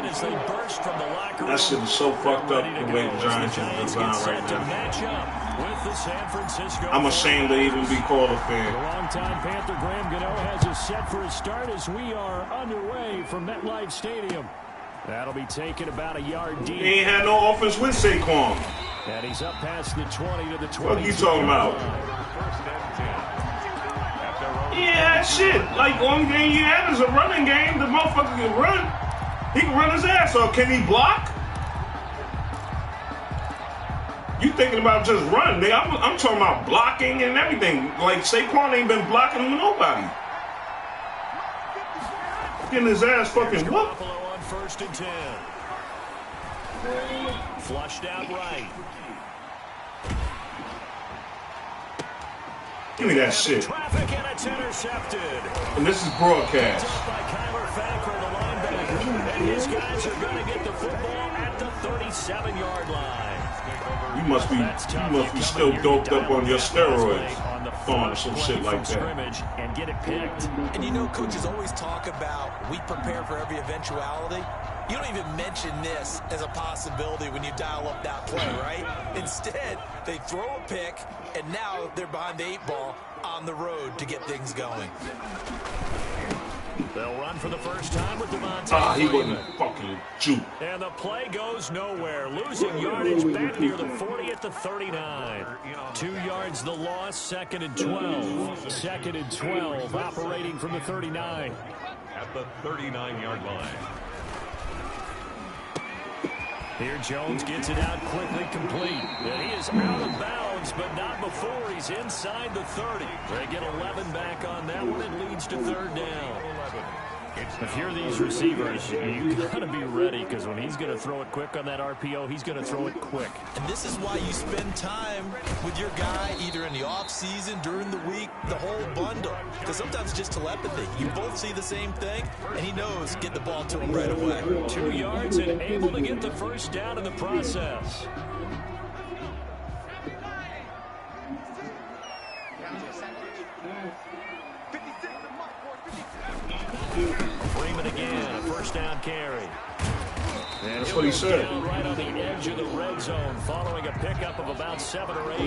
as they burst from the locker room. That shit is so fucked up the way the Giants are designed right now. Match up with the San Francisco. I'm ashamed to even be called a fan. The longtime Panther Graham Gano has us set for a start as we are underway from MetLife Stadium. That'll be taken about a yard deep. He ain't had no offense with Saquon. And he's up past the 20 to the 20. What are you talking about? Yeah, shit. Like, only thing he had is a running game. The motherfucker can run. He can run his ass off. Can he block? You thinking about just running. I'm talking about blocking and everything. Like, Saquon ain't been blocking with nobody. Getting his ass fucking whooped. On 1st and 10. Flushed out right. Give me that shit. Traffic and it's intercepted. And this is broadcast. By Kyler Fackrell, the linebacker. And his guys are going to get the football at the 37-yard line. You must be still doped up on your steroids. Throwing some shit like that. And get it picked. And you know, coaches always talk about we prepare for every eventuality. You don't even mention this as a possibility when you dial up that play, right? Instead, they throw a pick, and now they're behind the 8 ball on the road to get things going. They'll run for the first time with Devontae. Ah, he wasn't fucking juke. And the play goes nowhere. Losing yardage back near the 40 at the 39. 2 yards the loss, 2nd and 12. 2nd and 12, operating from the 39. At the 39-yard line. Here Jones gets it out quickly, complete. And he is out of bounds, but not before he's inside the 30. They get 11 back on that one. It leads to 3rd down. If you're these receivers, you got to be ready, because when he's going to throw it quick on that RPO, he's going to throw it quick. And this is why you spend time with your guy either in the offseason, during the week, the whole bundle. Because sometimes it's just telepathy. You both see the same thing, and he knows get the ball to him right away. 2 yards and able to get the first down in the process. Freeman again, a first down carry. And that's what he said. Right on the edge of the red zone following a pickup of about 7 or 8.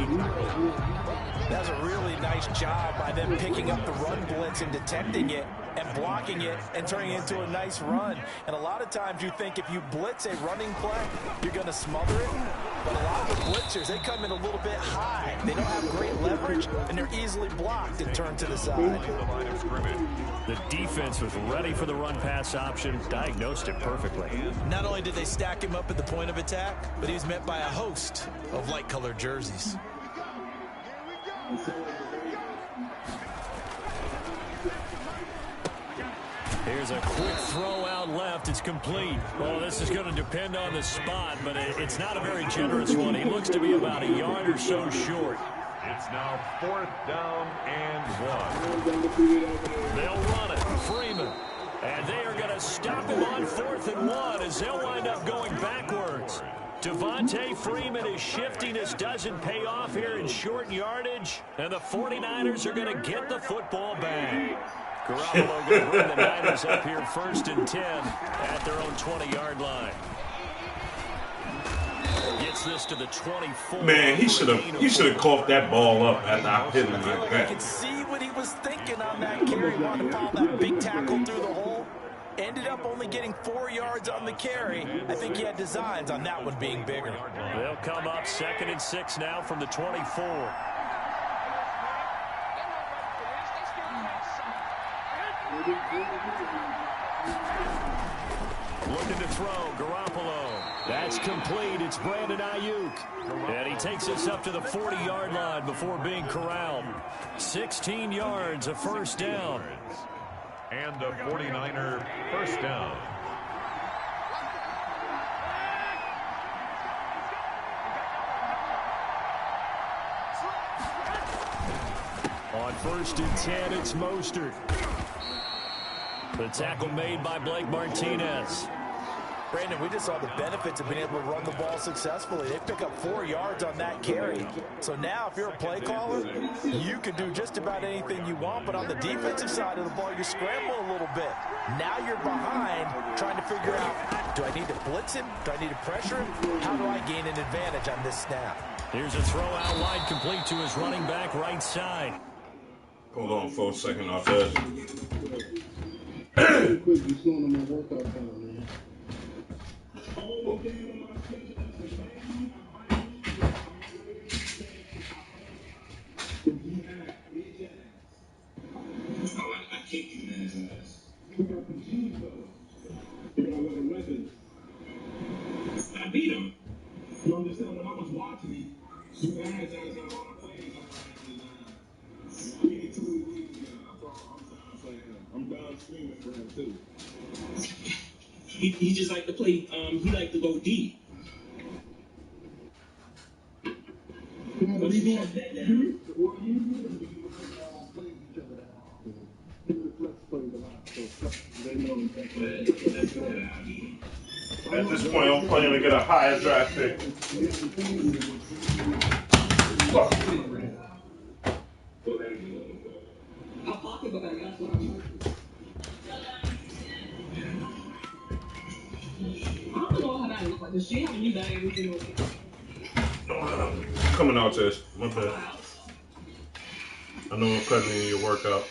That's a really nice job by them picking up the run blitz and detecting it and blocking it and turning it into a nice run. And a lot of times you think if you blitz a running play, you're going to smother it. But a lot of the blitzers, they come in a little bit high. They don't have great leverage, and they're easily blocked and turned to the side. The defense was ready for the run-pass option, diagnosed it perfectly. Not only did they stack him up at the point of attack, but he was met by a host of light-colored jerseys. Here's a quick throw out left. It's complete. Well, this is going to depend on the spot, but it's not a very generous one. He looks to be about a yard or so short. It's now 4th down and 1. They'll run it. Freeman. And they are going to stop him on 4th and 1 as they'll wind up going backwards. Devontae Freeman is shifting. This doesn't pay off here in short yardage. And the 49ers are going to get the football back. Garoppolo going to bring the Niners up here 1st and 10 at their own 20-yard line. Gets this to the 24. Man, he should have coughed that ball up after I hit him like that. You can see what he was thinking on that carry. Wanted to follow that big tackle through the hole. Ended up only getting 4 yards on the carry. I think he had designs on that one being bigger. They'll come up 2nd and 6 now from the 24. Looking to throw, Garoppolo. That's complete. It's Brandon Ayuk. And he takes us up to the 40-yard line before being corralled. 16 yards, a first down. And a 49er first down. On 1st and 10, it's Mostert. The tackle made by Blake Martinez. Brandon, we just saw the benefits of being able to run the ball successfully. They pick up 4 yards on that carry. So now if you're a play caller, you can do just about anything you want. But on the defensive side of the ball, you scramble a little bit. Now you're behind trying to figure out Do I need to blitz him? Do I need to pressure him? How do I gain an advantage on this snap? Here's a throw out wide, complete to his running back right side. Hold on for a second, Artez. I beat him. You understand when I was watching him, you guys had a lot of plays I beat 2 weeks ago. I'm done screaming for him too. He just like to play, he like to go deep. But he doing that now. At this point, I'm playing to get a higher draft pick. Coming out, Tess. My bad. I know I'm cutting in your workout.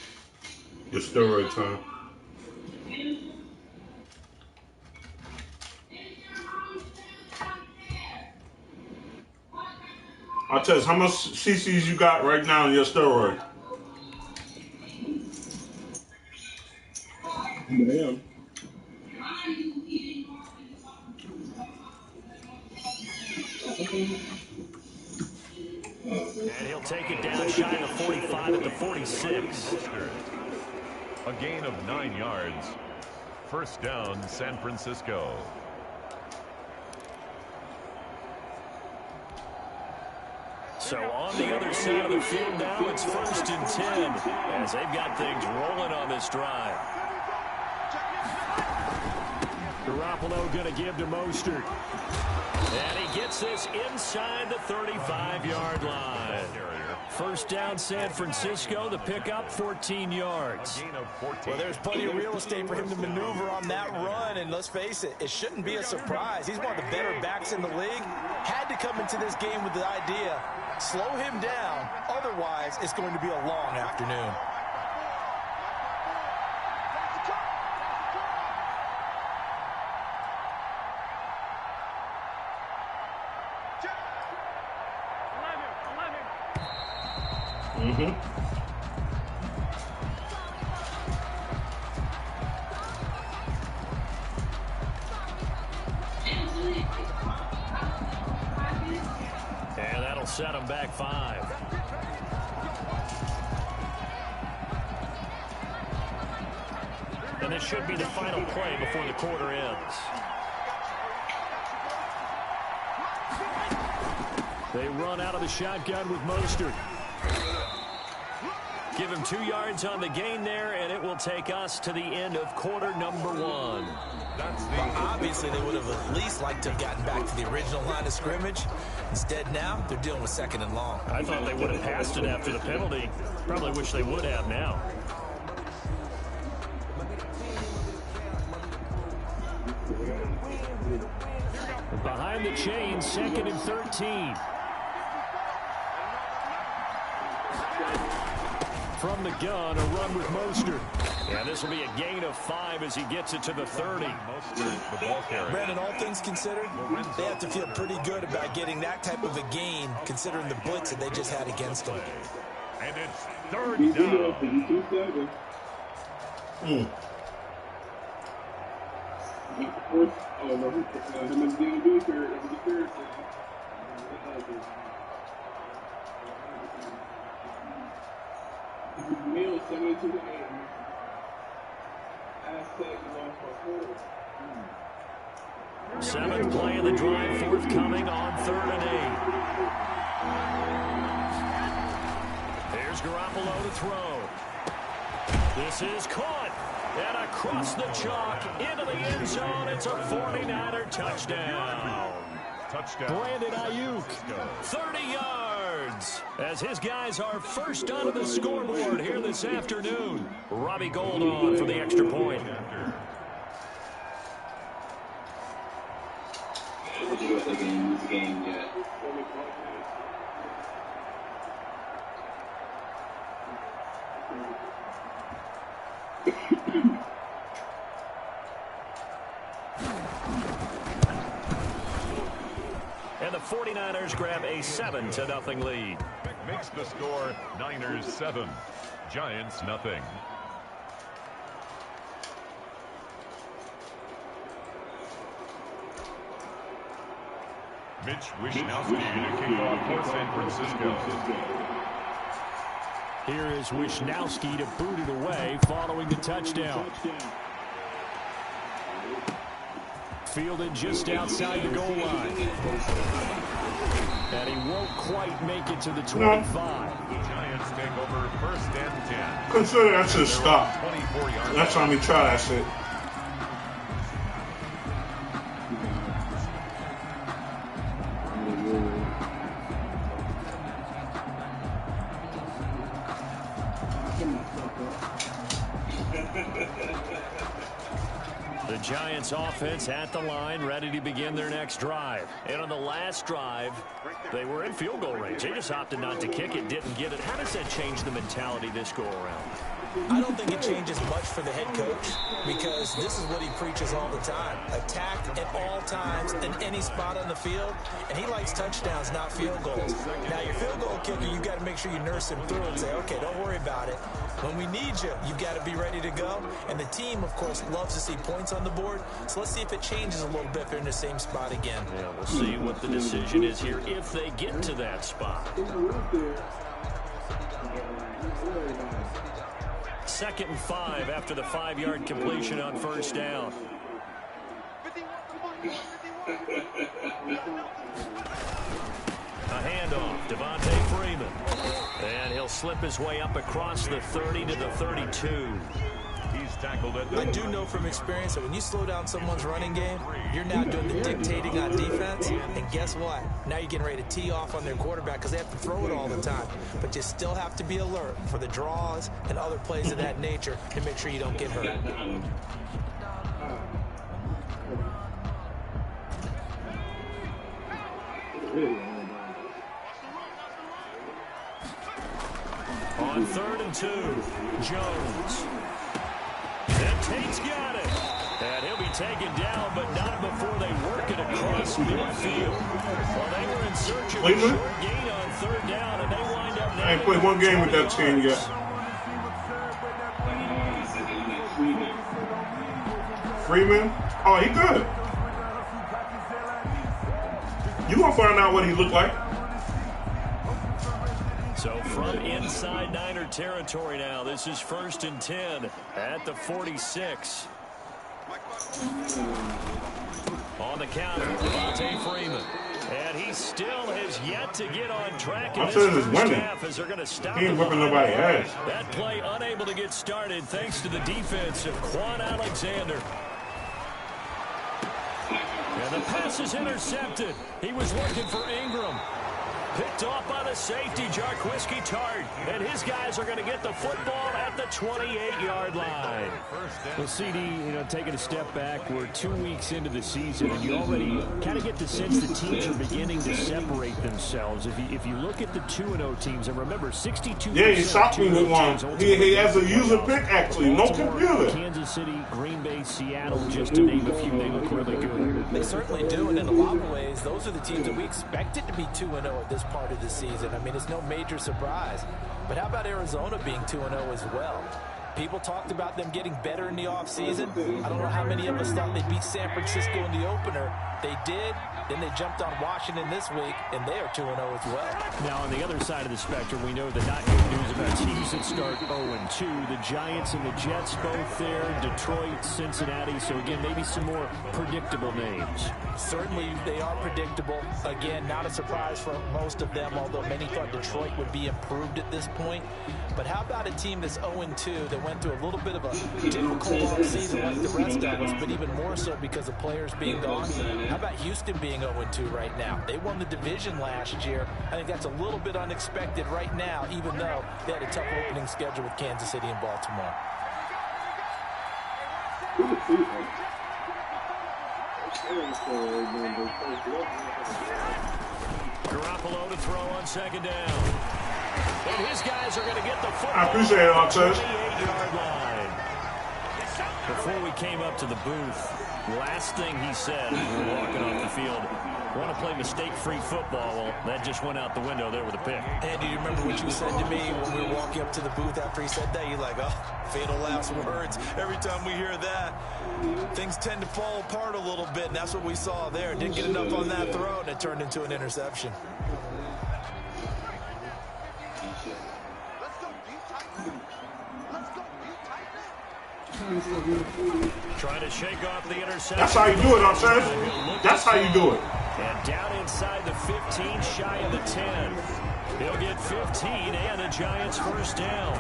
Your steroid time. I'll tell you, how much cc's you got right now in your steroid? Damn. And he'll take it down shy of 45 at the 46. A gain of 9 yards. First down, San Francisco. So on the other side of the field now, it's 1st and 10 as they've got things rolling on this drive. Garoppolo going to give to Mostert. And he gets this inside the 35-yard line. First down, San Francisco. The pickup, 14 yards. Well, there's plenty of real estate for him to maneuver on that run. And let's face it, it shouldn't be a surprise. He's one of the better backs in the league. Had to come into this game with the idea, slow him down. Otherwise, it's going to be a long afternoon. And that'll set him back 5. And this should be the final play before the quarter ends. They run out of the shotgun with Mostert. Give him 2 yards on the gain there, and it will take us to the end of quarter number 1. Well, obviously, they would have at least liked to have gotten back to the original line of scrimmage. Instead, now, they're dealing with 2nd and long. I thought they would have passed it after the penalty. Probably wish they would have now. Behind the chains, 2nd and 13. From the gun, a run with Mostert. Yeah, this will be a gain of 5 as he gets it to the 30. Brandon, all things considered, they have to feel pretty good about getting that type of a gain, considering the blitz that they just had against them. And it's 3rd down. Seventh play of the drive forthcoming on 3rd and 8. Here's Garoppolo to throw. This is caught. And across the chalk into the end zone. It's a 49er touchdown. Brandon Ayuk, 30 yards. As his guys are first onto the scoreboard here this afternoon. Robbie Gould on for the extra point. you what they can use the game yet. And the 49ers grab a 7-0 lead. Makes the score Niners 7, Giants nothing. Mitch Wishnowsky to kick off for San Francisco. Here is Wishnowsky to boot it away following the touchdown. Fielded just outside the goal line. And he won't quite make it to the 25. The Giants take over 1st and 10. Consider that shit stop. Next time you try that shit. The Giants offense at the line, ready to begin their next drive. And on the last drive, they were in field goal range. They just opted not to kick it, didn't get it. How does that change the mentality this go around? I don't think it changes much for the head coach because this is what he preaches all the time. Attack at all times in any spot on the field, and he likes touchdowns, not field goals. Now, your field goal kicker, you've got to make sure you nurse him through and say, okay, don't worry about it. When we need you, you've got to be ready to go. And the team, of course, loves to see points on the board. So let's see if it changes a little bit if they're in the same spot again. Yeah, we'll see what the decision is here if they get to that spot. 2nd and 5 after the 5-yard completion on 1st down. A handoff, Devontae Freeman. And he'll slip his way up across the 30 to the 32. He's tackled at the... I do know from experience that when you slow down someone's running game, you're now doing the dictating on defense. And guess what? Now you're getting ready to tee off on their quarterback because they have to throw it all the time. But you still have to be alert for the draws and other plays of that nature to make sure you don't get hurt. On 3rd and 2, Jones. And Tate's got it. And he'll be taken down, but not before they work it across midfield. Well, they were in search of a short gain on 3rd down, and they wind up... I ain't played one game with that team yet. Freeman? Oh, he good. You gonna find out what he looked like. So from inside Niner territory now, this is 1st and 10 at the 46. On the counter, Devontae Freeman. And he still has yet to get on track in this first half as they're going to stop him. He ain't whipping nobody's ass. That play unable to get started thanks to the defense of Quan Alexander. And the pass is intercepted. He was looking for Ingram. Picked off by the safety, Jarquiski Tart. And his guys are going to get the football at the 28-yard line. Well, CD, taking a step back, we're 2 weeks into the season, and you already kind of get the sense the teams are beginning to separate themselves. If you look at the 2-0 teams, and remember, 62%. Yeah, he shot me with one. He has a user pick, actually. No computer. Kansas City, Green Bay, Seattle, just to name a few, they look really good. They certainly do, and in a lot of ways, those are the teams that we expected to be 2-0 at this part of the season. I mean, it's no major surprise. But how about Arizona being 2-0 as well? People talked about them getting better in the offseason. I don't know how many of us thought they'd beat San Francisco in the opener. They did. Then they jumped on Washington this week, and they are 2-0 as well. Now, on the other side of the spectrum, we know the not good news about teams that start 0-2. The Giants and the Jets both there, Detroit, Cincinnati. So, again, maybe some more predictable names. Certainly, they are predictable. Again, not a surprise for most of them, although many thought Detroit would be improved at this point. But how about a team that's 0-2 that went through a little bit of a difficult offseason like the rest of us, but even more so because of players being gone? How about Houston being 0-2 right now? They won the division last year. I think that's a little bit unexpected right now, even though they had a tough opening schedule with Kansas City and Baltimore. Garoppolo to throw on second down. And his guys are going to get the football. I appreciate it, Artez. 28-yard line. Before we came up to the booth, last thing he said when we were walking off the field, want to play mistake-free football. Well, that just went out the window there with a pick. And do you remember what you said to me when we were walking up to the booth after he said that? You're like, oh, fatal last words. Every time we hear that, things tend to fall apart a little bit, and that's what we saw there. Didn't get enough on that throw, and it turned into an interception. Trying to shake off the interception. That's how you do it, Artez. That's how you do it. And down inside the 15, shy of the 10. He'll get 15 and a Giants first down.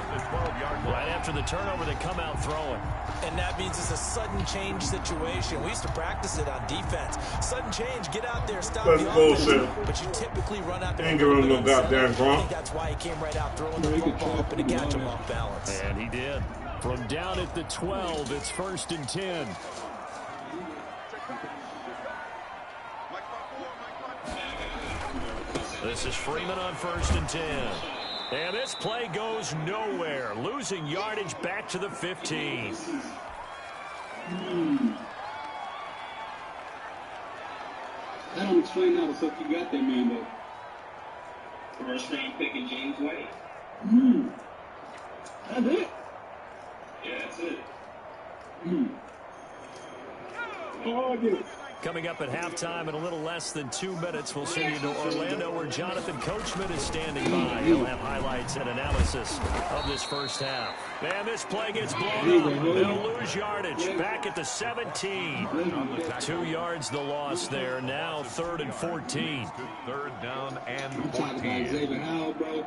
Right after the turnover, they come out throwing. And that means it's a sudden change situation. We used to practice it on defense. Sudden change, get out there, stop That's the bullshit. offense. But you typically run out there. Ain't giving him no goddamn I Gronk. think that's why he came right out throwing the football, hoping to catch him off balance. And he did. From down at the 12, it's 1st and 10. This is Freeman on 1st and 10. And this play goes nowhere. Losing yardage back to the 15. That don't explain how the fuck you got that man, though. First round picking James White. That's it? Yeah, that's it. Oh, I get it. Coming up at halftime in a little less than 2 minutes, we'll send you to Orlando where Jonathan Coachman is standing by. He'll have highlights and analysis of this first half. And this play gets blown up. They'll lose yardage. Back at the 17. 2 yards the loss there. Now 3rd and 14. 3rd down and I'm talking about 14. Xavier Howell, bro.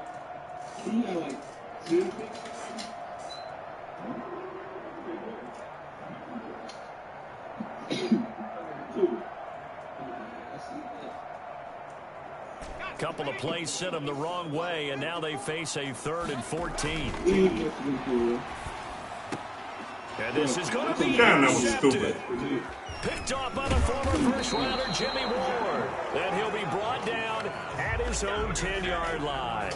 He got like 10 picks. Couple of plays sent them the wrong way, and now they face a 3rd and 14. And this is going to be Damn, that was stupid. picked off by the former first-rounder Jimmy Ward. And he'll be brought down at his own 10-yard line.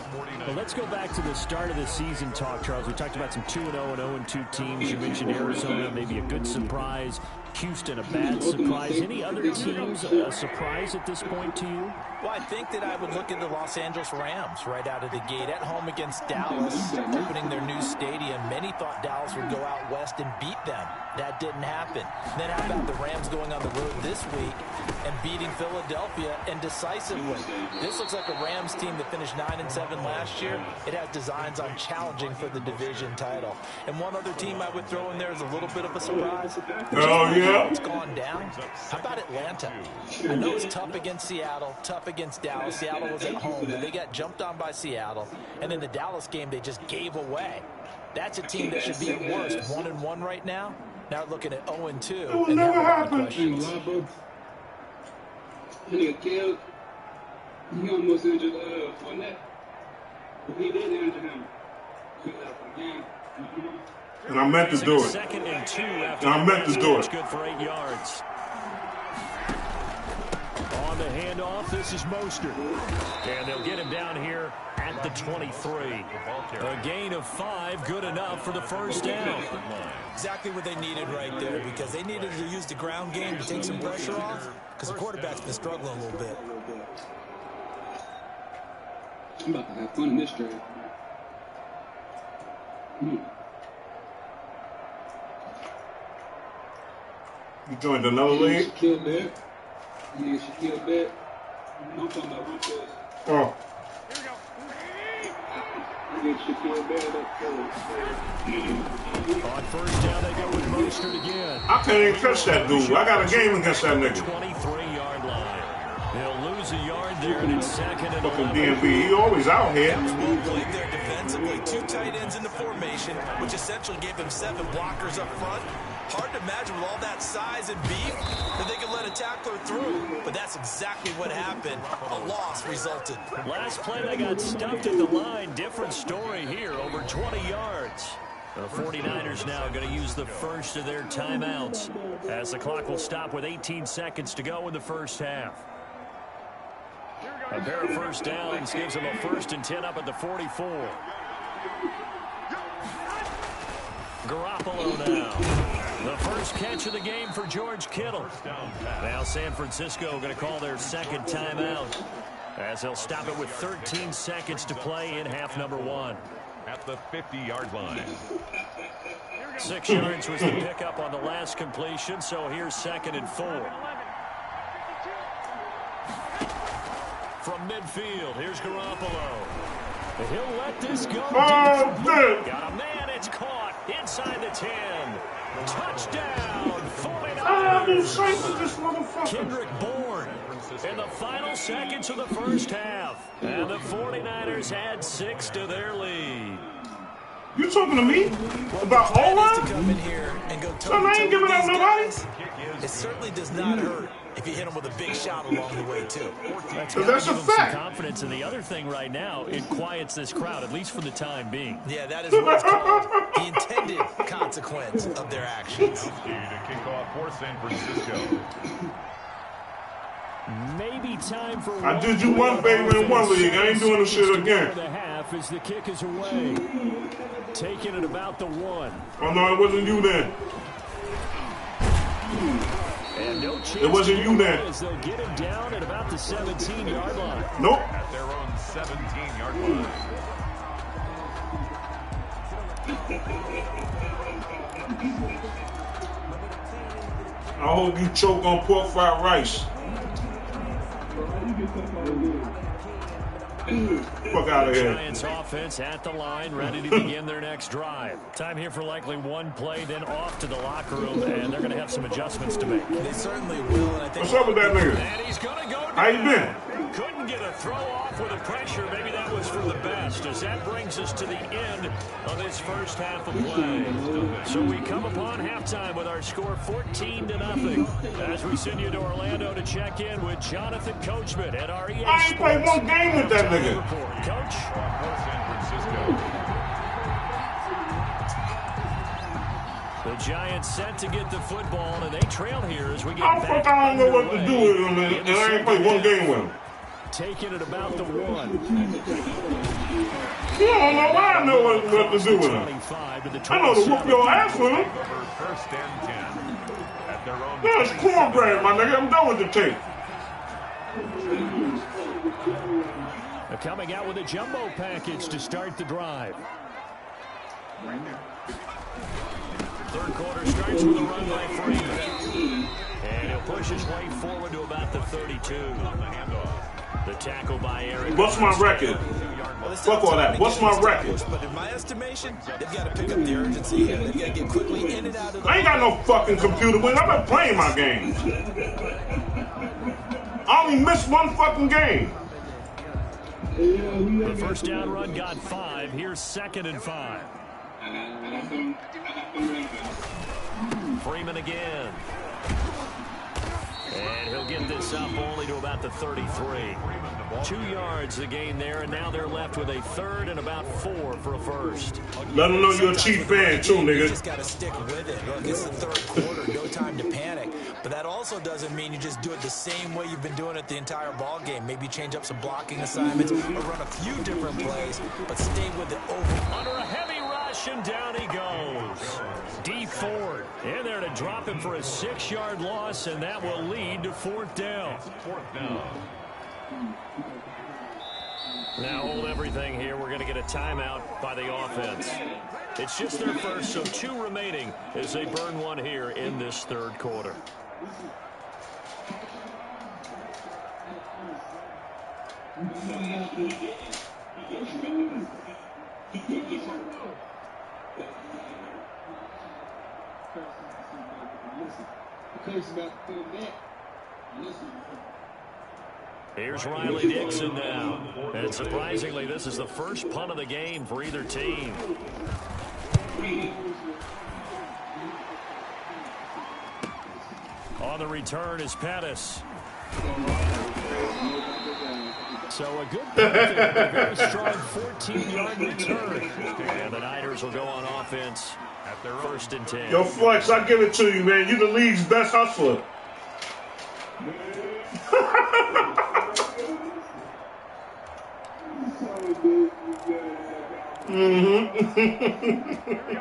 Well, let's go back to the start of the season talk, Charles. We talked about some 2-0 and 0-2 teams. You mentioned Arizona, maybe a good surprise. Houston, a bad surprise. Any other teams a surprise at this point to you? Well, I think that I would look at the Los Angeles Rams right out of the gate at home against Dallas, opening their new stadium. Many thought Dallas would go out west and beat them. That didn't happen. Then how about the Rams going on the road this week and beating Philadelphia and decisively? This looks like a Rams team that finished 9-7 last year. It has designs on challenging for the division title. And one other team I would throw in there is a little bit of a surprise. Oh, yeah? It's gone down. How about Atlanta? I know it's tough against Seattle, tough against Dallas. Seattle was at home, but they got jumped on by Seattle. And in the Dallas game, they just gave away. That's a team that should be at worst 1-1 right now. Now looking at 0-2 and have a lot of questions. Nigga killed. He almost injured Fournette. He did injure him. And I meant to do it. 2nd and 2 after I meant to do it. Good for 8 yards. On the handoff, this is Mostert. And they'll get him down here at the 23. A gain of 5, good enough for the first down. Exactly what they needed right there, because they needed to use the ground game to take some pressure off, because the quarterback's been struggling a little bit. I'm about to have fun in this trade. You joined another league? Shaquille Barrett. Nigga Shaquille Barrett. I'm talking about Rufus. Oh. Nigga Shaquille Barrett up On first down, they go with Mostert again. I can't even catch that dude. I got a game against that nigga. 23-yard line. They'll lose a yard there, and it's 2nd and Fucking 11. DMV. He always out here. That was well played there defensively. 2 tight ends in the formation, which essentially gave them 7 blockers up front. Hard to imagine with all that size and beef that they could let a tackler through. But that's exactly what happened. A loss resulted. Last play, they got stuffed at the line. Different story here, over 20 yards. The 49ers now going to use the first of their timeouts as the clock will stop with 18 seconds to go in the first half. A pair of first downs gives them a 1st and 10 up at the 44. Garoppolo now. The first catch of the game for George Kittle. Now San Francisco going to call their second timeout as they'll stop it with 13 seconds to play in half number 1. At the 50-yard line. 6 yards was the pickup on the last completion, so here's 2nd and 4. From midfield, here's Garoppolo. He'll let this go. Oh, good. Got a man, it's caught inside the 10. Touchdown, 49ers. I've been saving this motherfucker. Kendrick Bourne in the final seconds of the first half. And the 49ers add 6 to their lead. You talking to me about all to that? come in here and go Son, I ain't giving up nobody. It certainly does not hurt if you hit them with a big shot along the way, too. That's So that's a give them fact. some confidence. And the other thing right now, it quiets this crowd, at least for the time being. Yeah, that is what's called the intended consequence of their actions. To kick off for San Francisco. Maybe time for I did you one favor in one league. I ain't doing this shit again. the half as the kick is away. Taking it about the 1. Oh, no, it wasn't you then. And no chance It wasn't you then. as they'll get him down at about the 17-yard line. Nope. At their own 17-yard line. I hope you choke on pork fried rice. Fuck out of here. Giants offense at the line, ready to begin their next drive. Time here for likely one play, then off to the locker room, and they're going to have some adjustments to make. They certainly will, and I think... What's up with that nigga? And he's going to go down. How you been? Couldn't get a throw off with the pressure. Maybe that was for the best, as that brings us to the end of this first half of play. So we come upon halftime with our score 14-0 as we send you to Orlando to check in with Jonathan Coachman at our EA I ain't played one game with that nigga. report. Coach? For San Francisco. The Giants set to get the football, and they trail here as we get back. I don't know what to do with him, and I ain't played one game with him. Taking it about the 1. You don't know why I know what to do with him. 25 to the I know to whoop your ass with him. For 1st and 10. At their own That's cornbread, my nigga. I'm done with the tape. They're coming out with a jumbo package to start the drive. Third quarter starts with a run by Freeman. And he'll push his way forward to about the 32. The tackle by Eric. What's my record? Fuck all that. What's my record? But in my estimation, they've got to pick up the urgency here. They've got to get quickly in and out of the... I ain't got no fucking computer with. I've been playing my games. I only missed one fucking game. The first down run got 5. Here's 2nd and 5. Freeman again. And he'll get this up only to about the 33. 2 yards the gain there, and now they're left with a 3rd and about 4 for a first. Let them know you're a Chief fan too, You nigga. just got to stick with it. Look, it's the third quarter, no time to panic. But that also doesn't mean you just do it the same way you've been doing it the entire ball game. Maybe change up some blocking assignments or run a few different plays, but stay with it over. Under a heavy rush, and down he goes. D Ford in there to drop him for a 6-yard loss, and that will lead to 4th down. 4th down. Now hold everything here. We're going to get a timeout by the offense. It's just their first, so 2 remaining as they burn one here in this third quarter. Here's Riley Dixon now. And surprisingly, this is the first punt of the game for either team. On the return is Pettis. So a good punt there, a very strong 14-yard return. And the Niners will go on offense at their 1st and 10. Yo, Flex, I give it to you, man. You the league's best hustler.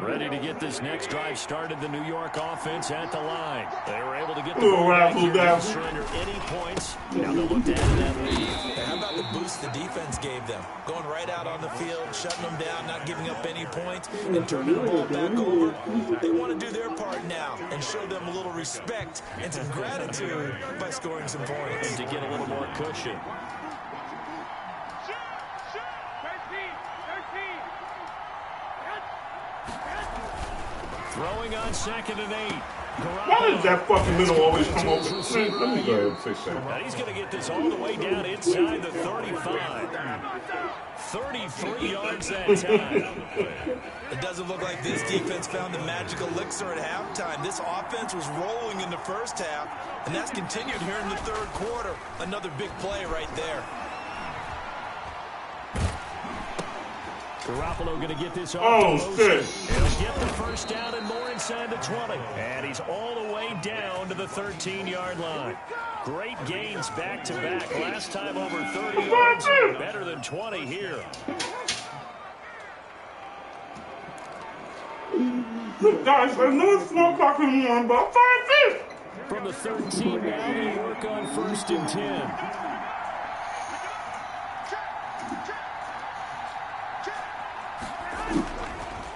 Ready to get this next drive started. The New York offense at the line. They were able to get the Little ball back raffle here. down. Didn't surrender any points. Now they'll look to add that lead. How about the boost the defense gave them? Going right out on the field, shutting them down, not giving up any points, and turning the ball back over. They want to do their part now and show them a little respect and some gratitude by scoring some points. To get a little more cushion. Throwing on 2nd and 8. Why does that fucking middle always come over? Let me go ahead and fix that. Now he's going to get this all the way down inside the 35. 33 yards that time. It doesn't look like this defense found the magical elixir at halftime. This offense was rolling in the first half, and that's continued here in the 3rd quarter. Another big play right there. Garoppolo going to get this off. Oh, shit. He'll get the first down and more inside the 20. And he's all the way down to the 13-yard line. Great gains back-to-back. Last time over 30 yards. Better than 20 here. Guys, I know it's 4 o'clock in the morning, about 5 From the 13 now, New York on 1st and 10.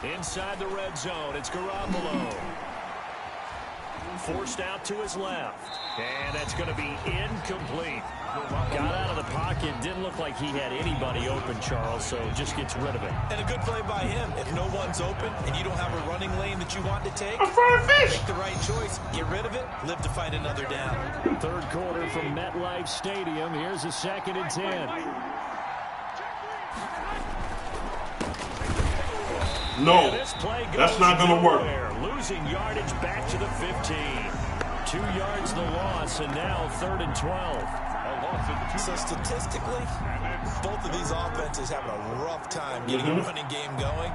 Inside the red zone, it's Garoppolo. Forced out to his left. And that's going to be incomplete. Got out of the pocket. Didn't look like he had anybody open, Charles, so just gets rid of it. And a good play by him. If no one's open and you don't have a running lane that you want to take, I'm trying to fish. make the right choice. Get rid of it. Live to find another down. 3rd quarter from MetLife Stadium. Here's a 2nd and 10. No, that's not going to work. Losing yardage back to the 15. 2 yards the loss, and now 3rd and 12. So statistically, both of these offenses having a rough time getting a running game going.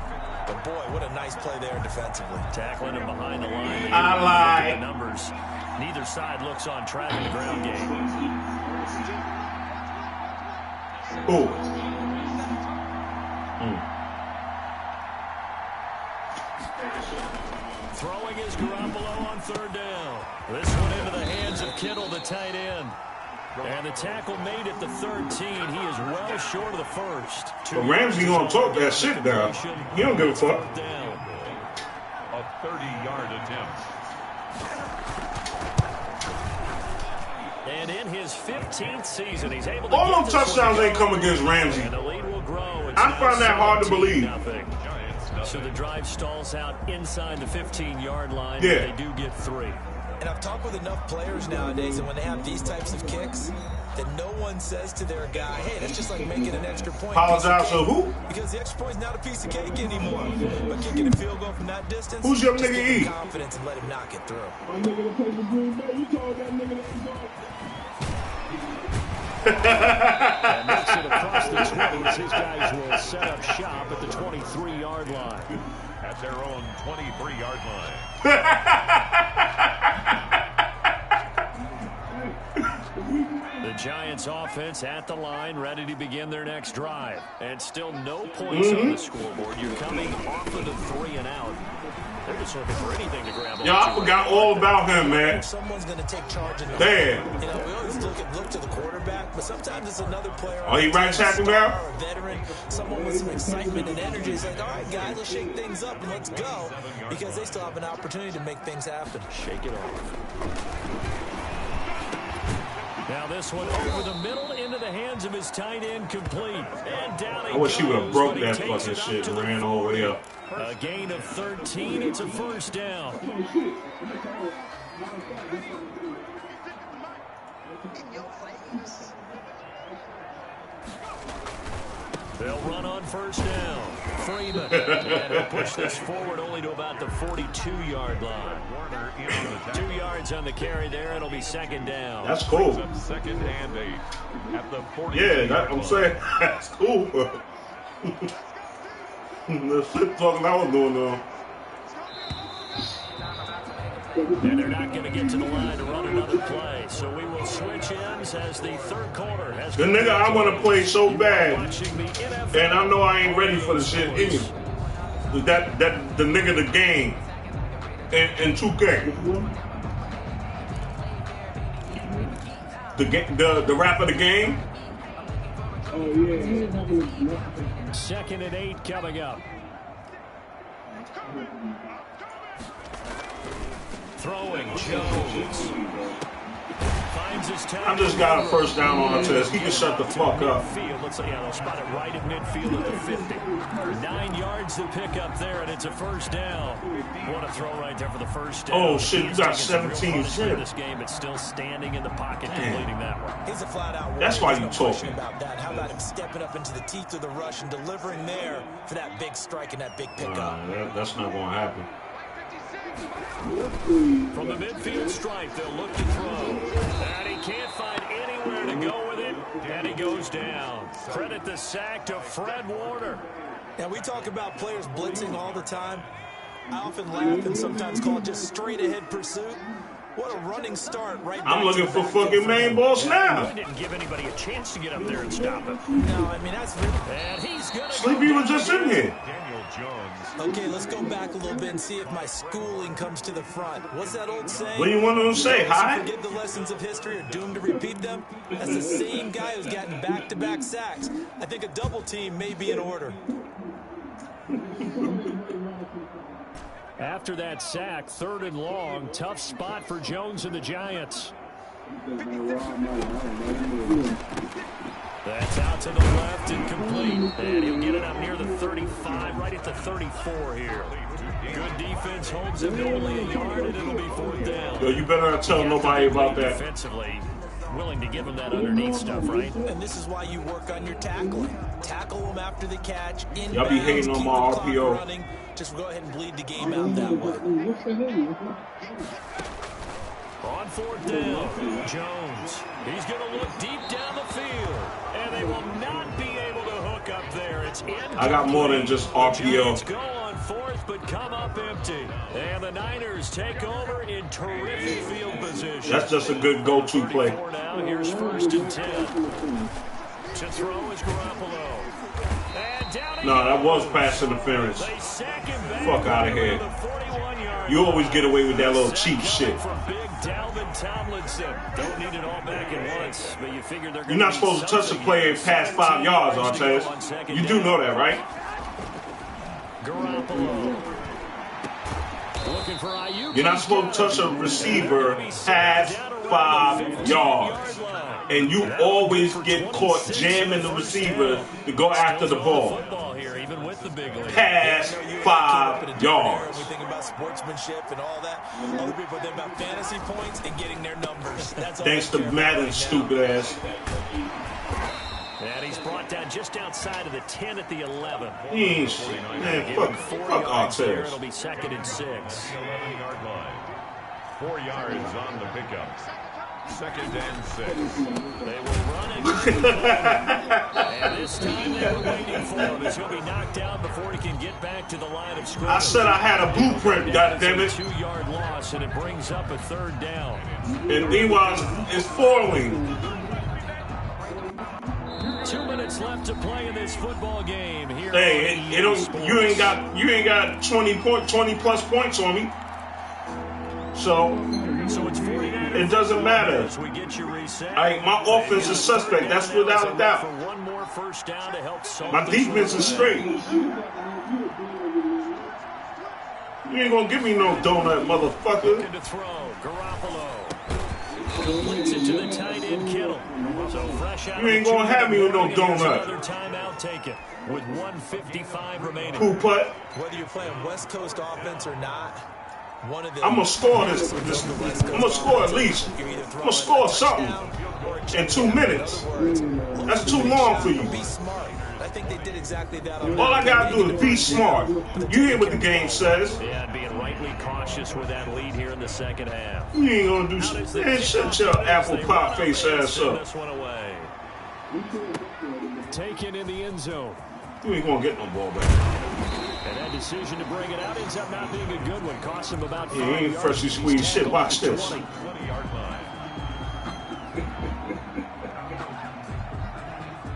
But boy, what a nice play there defensively. Tackling him behind the line. I lied. The numbers. Neither side looks on track in the ground game. Oh. Throwing is Garoppolo on 3rd down. This one into the hands of Kittle, the tight end. And the tackle made at the 13. He is well short of the first. But Ramsey gonna talk that shit down. He don't give a fuck. A 30-yard attempt. And in his 15th season, he's able to All get them this touchdowns one ain't come against Ramsey. And the lead will grow. I find that hard to believe. So the drive stalls out inside the 15-yard line. Yeah. They do get 3. And I've talked with enough players nowadays that when they have these types of kicks, that no one says to their guy, hey, that's just like making an extra point. Apologize to who? Because the extra point's not a piece of cake anymore. But kicking a field goal from that distance, Who's your just nigga give him E? confidence and let him knock it through. My nigga that plays for Green Bay, you told that nigga that was And makes it across the 20s. His guys will set up shop at the 23-yard line. At their own 23-yard line. The Giants offense at the line, ready to begin their next drive. And still no points on the scoreboard. You're coming off of the 3 and out. They're just looking for anything to grab on. Yo, I forgot all about him, man. Someone's going to take charge in the Damn. You know, we always look to the quarterback, but sometimes it's another player. Oh, he right tackle now? A veteran, someone with some excitement and energy. It's like, all right, guys, let's shake things up and let's go, because they still have an opportunity to make things happen. Shake it off. Now this one over the middle into the hands of his tight end, complete. And down I wish he would have broke goes, that but he takes fucking it up shit to and the ran all the way up. A gain of 13. It's a first down. They'll run on first down. Freeman. And he'll push this forward only to about the 42-yard line. 2 yards on the carry there. It'll be second down. That's cool. Second and 8 at the 40. Yeah, I'm saying that's cool. The flip talking I was doing though. And they're not going to get to the line to run another play. So we will switch ends as the third quarter has. The nigga I want to play so bad, and I know I ain't ready for the shit anyway. That the nigga the game in 2K. The rap of the game. Oh yeah. 2nd and 8 coming up. Throwing Jones. Finds his tackle. I just got a first down on our test. He can shut the fuck up. Let's see, they'll spot it right at midfield at the 50. 9 yards to pick up there, and it's a first down. What a throw right there for the first down. Oh shit, you got 17 shit. This game, it's still standing in the pocket, completing that one. He's a flat-out. That's why you talking about that. How about him stepping up into the teeth of the rush and delivering there for that big strike and that big pickup? That's not going to happen. From the midfield stripe, they'll look to throw. And he can't find anywhere to go with it. And he goes down. Credit the sack to Fred Warner. Now, we talk about players blitzing all the time. I often laugh and sometimes call it just straight-ahead pursuit. What a running start right now. I'm looking for fucking main ball snap. Didn't give anybody a chance to get up there and stop him. No, I mean, that's really... And he's going to Sleepy was just in here. Daniel Jones. Okay, let's go back a little bit and see if my schooling comes to the front. What's that old saying? What do you want to say? Hi? Forget the lessons of history are doomed to repeat them. That's the same guy who's gotten back-to-back sacks. I think a double team may be in order. After that sack, 3rd and long, tough spot for Jones and the Giants. That's out to the left and complete. And he'll get it up near the 35, right at the 34 here. Good defense holds him to only a yard, and it'll be 4th down. Yo, you better not tell nobody about that. Defensively, willing to give him that underneath stuff, right? And this is why you work on your tackling. Tackle them after the catch. Y'all be hating on my RPO. Running. Just go ahead and bleed the game out that way. On 4th down, Jones. He's going to look deep down the field. And they will not be able to hook up there. It's in. I got more than just RPO. Go on 4th, but come up empty. And the Niners take over in terrific field position. That's just a good go-to play. Now, here's 1st and 10. To throw is Garoppolo. No, that was pass interference. Fuck out of here. You always get away with that little cheap shit. You're not supposed to touch the player past 5 yards, Artez. You do know that, right? You're not supposed to touch a receiver past 5 yards. And you always get caught jamming the receiver to go after the ball. Past 5 yards. We think about sportsmanship and all that. Other people think about fantasy points and getting their numbers. That's thanks to Madden, stupid ass. And he's brought down just outside of the 10 at the 11. Man, fuck Artez. It'll be 2nd and 6. 11-yard line. 4 yards on the pickup. 2nd and 6. They will run it. And this time they were waiting for him as he'll be knocked down before he can get back to the line of scrimmage. I said I had a blueprint, goddammit. 2-yard loss, and it brings up a 3rd down. And meanwhile, it's falling. 2 minutes left to play in this football game here. Hey, you ain't got 20 plus points on me. So it's 49. It doesn't matter. We get you reset. My offense is suspect. That's without a doubt. For one more first down to help solve my defense is straight. You ain't gonna give me no donut, motherfucker. To throw, Garoppolo. Blitz it to the tight end, Kittle. So fresh out. You ain't gonna have me with no donut. Another timeout taken with 1:55 remaining. Cool putt. Whether you're playing West Coast offense or not, one of the I'm gonna score this. I'm gonna score at least. I'm gonna score something. Or in 2 minutes. That's too long for you. Be smart. I think they did exactly that. All I gotta do is be smart. You hear what the game says. Yeah, and being rightly cautious with that lead here in the second half. You ain't gonna do shit. Man, shut your apple pie face ass up. This one away. Taken in the end zone. You ain't gonna get no ball back. And that decision to bring it out ends up not being a good one. Cost him about 5 He ain't yards. freshly squeezed shit. Watch this. 20-yard line.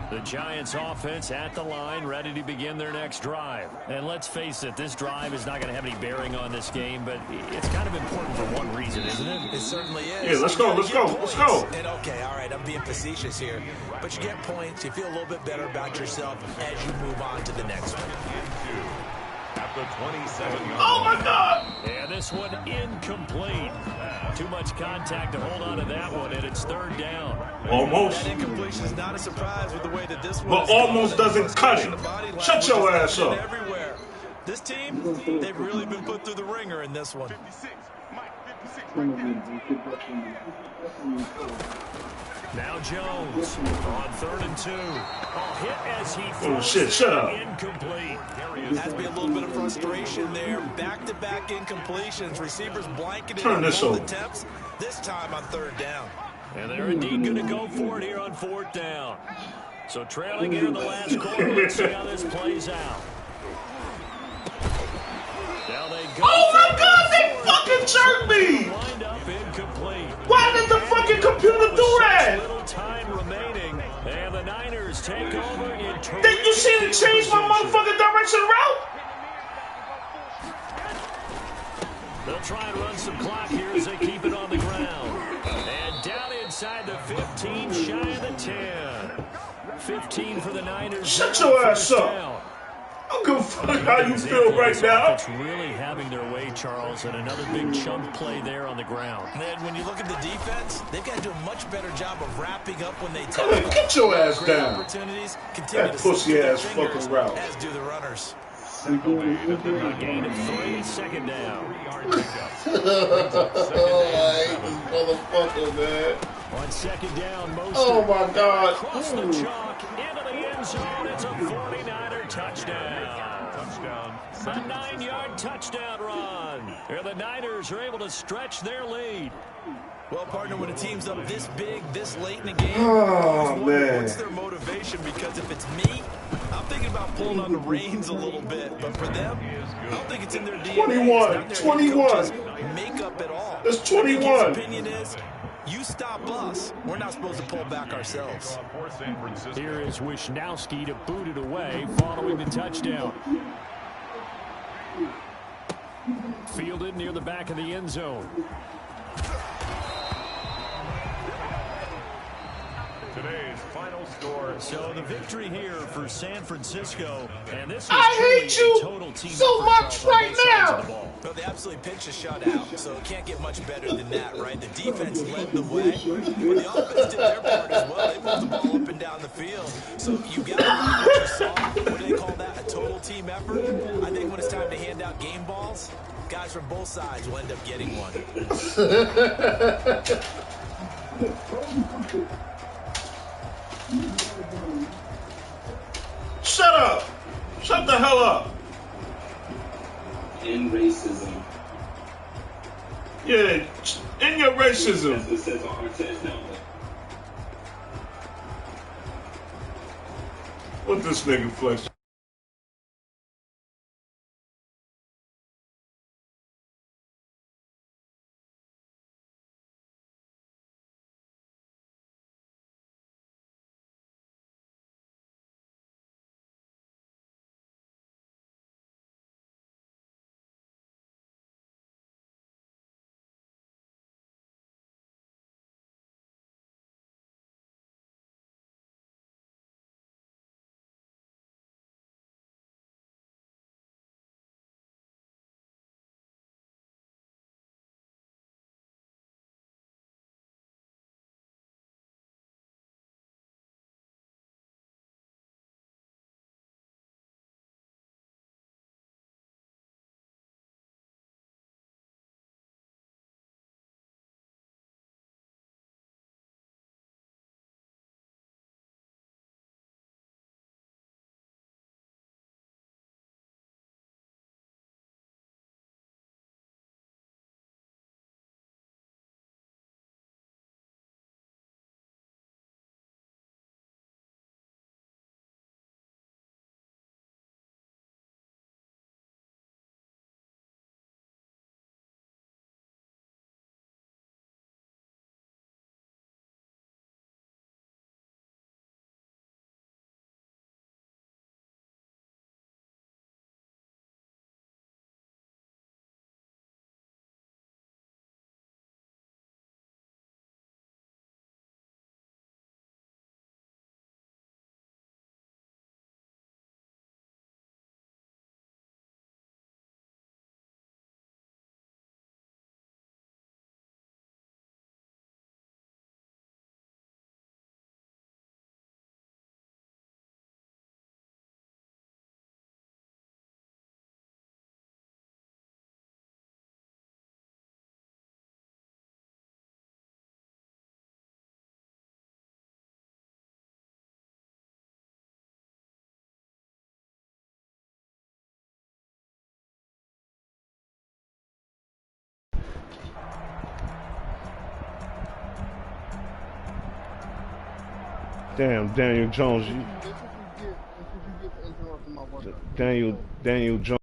The Giants offense at the line, ready to begin their next drive. And let's face it, this drive is not going to have any bearing on this game, but it's kind of important for one reason, isn't it? It certainly is. Yeah, let's go, let's go, let's go. And okay, all right, I'm being facetious here. But you get points. You feel a little bit better about yourself as you move on to the next one. At the 27-yard Oh my line. God! And this one incomplete. Too much contact to hold on to that one, and it's third down. Almost. That incompletion is not a surprise with the way that this one But is almost called. doesn't cut it. The body language Shut your is ass up. everywhere. This team, they've really been put through the ringer in this one. Now Jones on 3rd and 2. Hit as he throws shit, shut up. Incomplete. Has to be a little bit of frustration there. Back-to-back incompletions. Receivers blanketed Turn on this both over. attempts. This time on 3rd down. And they're indeed going to go for it here on 4th down. So trailing here in the last quarter. Let's see how this plays out. Now they go. Oh my God! They fucking jerked me! Lined up incomplete. Why did the fucking computer do that? Little time remaining, and the Niners take over in Did you see it change my motherfucking direction route? They'll try and run some clock here as they keep it on the ground. And down inside the 15, shy of the 10. 15 for the Niners. Shut They're your on ass first up. down. I don't give a fuck how you feel right now. It's really having their way, Charles, and another big chunk play there on the ground. And when you look at the defense, they've got to do a much better job of wrapping up when they take Come on, get your ass great down. opportunities. Continue That to slip pussy through their ass fingers, fucking route. as do the runners. A gain of 3, second down. 3-yard pickup. Motherfucker, man. On second down, most Oh my God. across the chalk, into the end zone. It's a 49er touchdown. Touchdown. A 9-yard touchdown run. And the Niners are able to stretch their lead. Well, partner, when a team's up this big, this late in the game, Oh, man. what's their motivation? Because if it's me, I'm thinking about pulling on the reins a little bit. But for them, I don't think it's in their DNA. 21, It's not their 21. coach's makeup at all. That's I think 21. his opinion is, you stop us, we're not supposed to pull back ourselves. For San Francisco. Here is Wisnowski to boot it away following the touchdown. Fielded near the back of the end zone. Today's final score. So the victory here for San Francisco. And this was I hate truly you a total team so effort, much Charles, on right both sides now. of the ball. Well, they absolutely pitched a shutout, so it can't get much better than that, right? The defense led the way, but the offense did their part as well. They moved the ball up and down the field. So you got to like what you saw. What do they call that? A total team effort? I think when it's time to hand out game balls, guys from both sides will end up getting one. Shut up. Shut the hell up. And racism. Yeah, in your racism. That's what it says on our test now. What this nigga flex? Damn, Daniel Jones. Daniel Jones.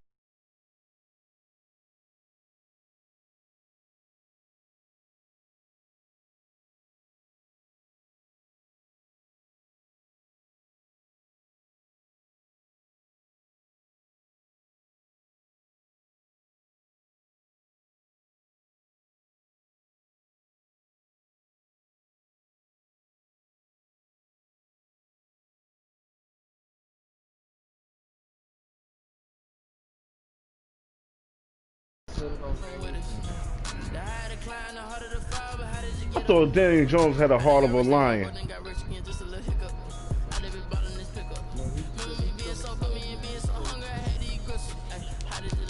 I thought Daniel Jones had a heart of a lion.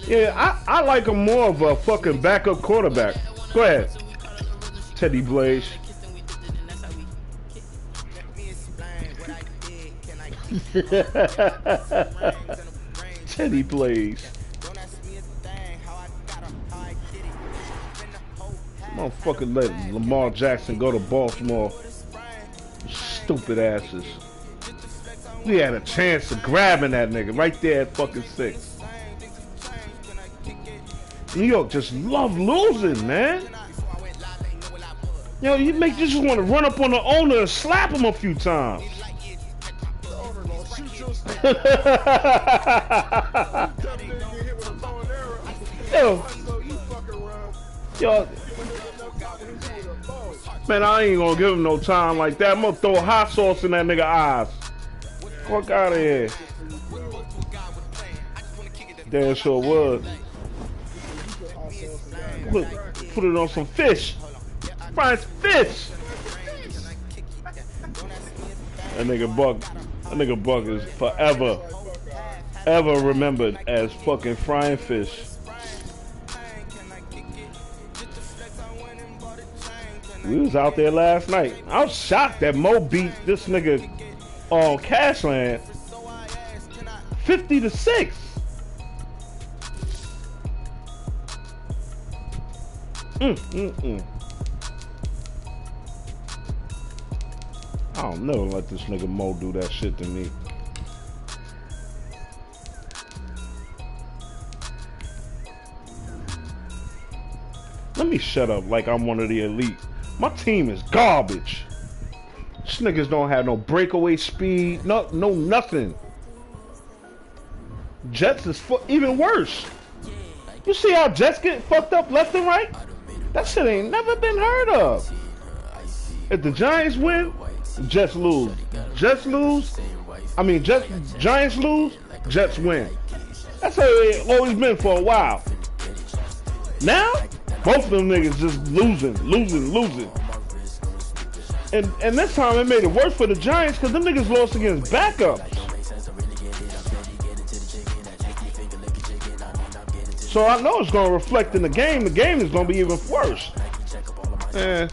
Yeah, I like him more of a fucking backup quarterback. Go ahead, Teddy Blaze. Teddy Blaze. Motherfucker let Lamar Jackson go to Baltimore. Stupid asses. We had a chance of grabbing that nigga right there at fucking 6. New York just love losing, man. Yo, you just want to run up on the owner and slap him a few times. Yo, man, I ain't gonna give him no time like that. I'm gonna throw hot sauce in that nigga eyes. Fuck out of here. Damn sure would. Put it on some fish. Fried fish. That nigga Buck is forever, ever remembered as fucking frying fish. We was out there last night. I was shocked that Mo beat this nigga on Cashland 50-6. I don't never let this nigga Mo do that shit to me. Let me shut up like I'm one of the elite. My team is garbage. These niggas don't have no breakaway speed, no nothing. Jets is even worse. You see how Jets get fucked up left and right? That shit ain't never been heard of. If the Giants win, Jets lose. Giants lose, Jets win. That's how it's always been for a while. Now, both of them niggas just losing. And this time it made it worse for the Giants because them niggas lost against backups. So I know it's gonna reflect in the game. The game is gonna be even worse. And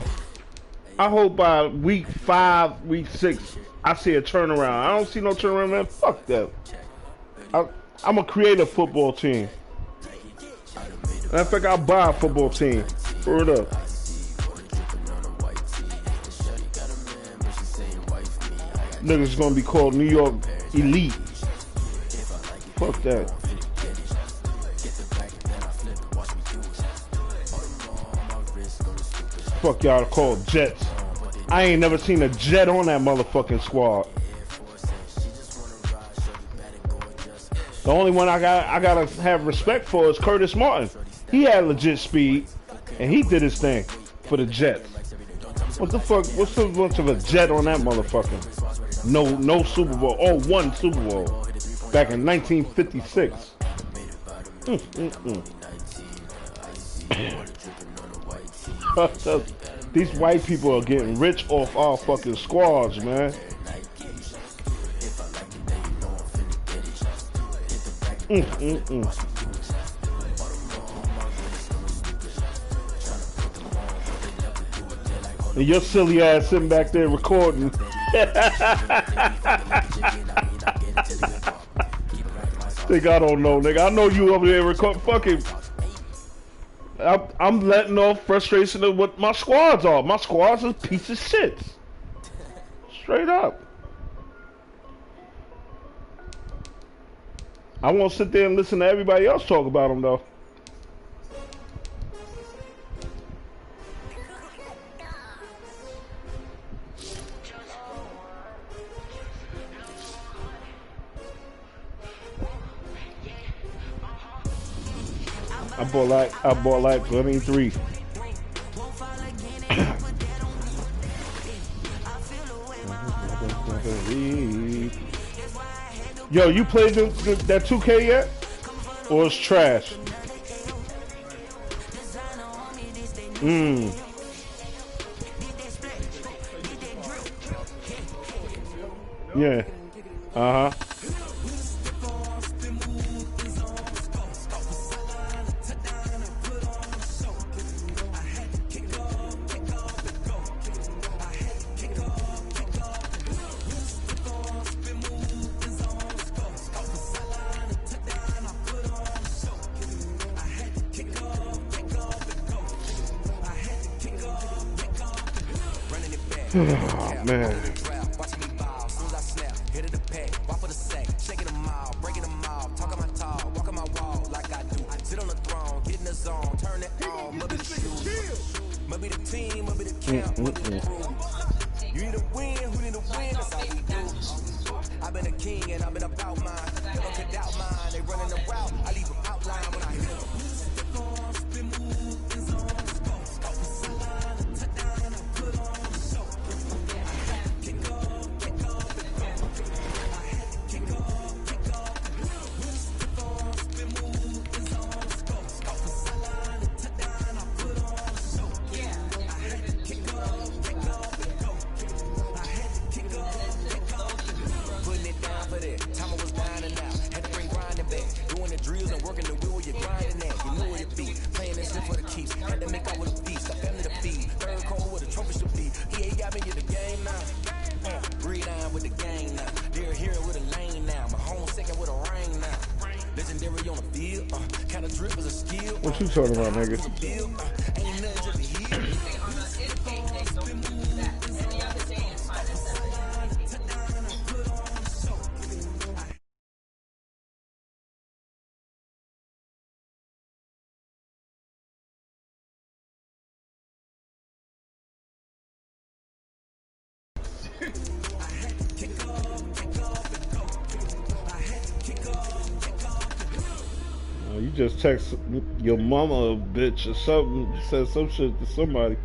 I hope by week 5, week 6, I see a turnaround. I don't see no turnaround, man. Fuck that. I'm gonna create a football team. Matter of fact, I'll buy a football team. For it up. Niggas gonna be called New York Elite. Fuck that. Fuck y'all called Jets. I ain't never seen a Jet on that motherfucking squad. The only one I gotta have respect for is Curtis Martin. He had legit speed, and he did his thing for the Jets. What the fuck? What's so much of a Jet on that motherfucker? No Super Bowl. Oh, one Super Bowl back in 1956. These white people are getting rich off our fucking squads, man. And your silly ass sitting back there recording. Think I don't know, nigga. I know you over there recording. Fucking. I'm letting off frustration of what my squads are. My squads are piece of shit. Straight up. I won't sit there and listen to everybody else talk about him though. I bought like 23. Yo, you played that 2K yet? Or it's trash? Yeah. Uh-huh. Oh, man. You need a win, who need a win? That's how we do. I've been a king and I've been about mine. Never could doubt mine. They running the route. I leave them outline when I hit them. What you talking about, nigga? You just text your mama a bitch or something, said some shit to somebody.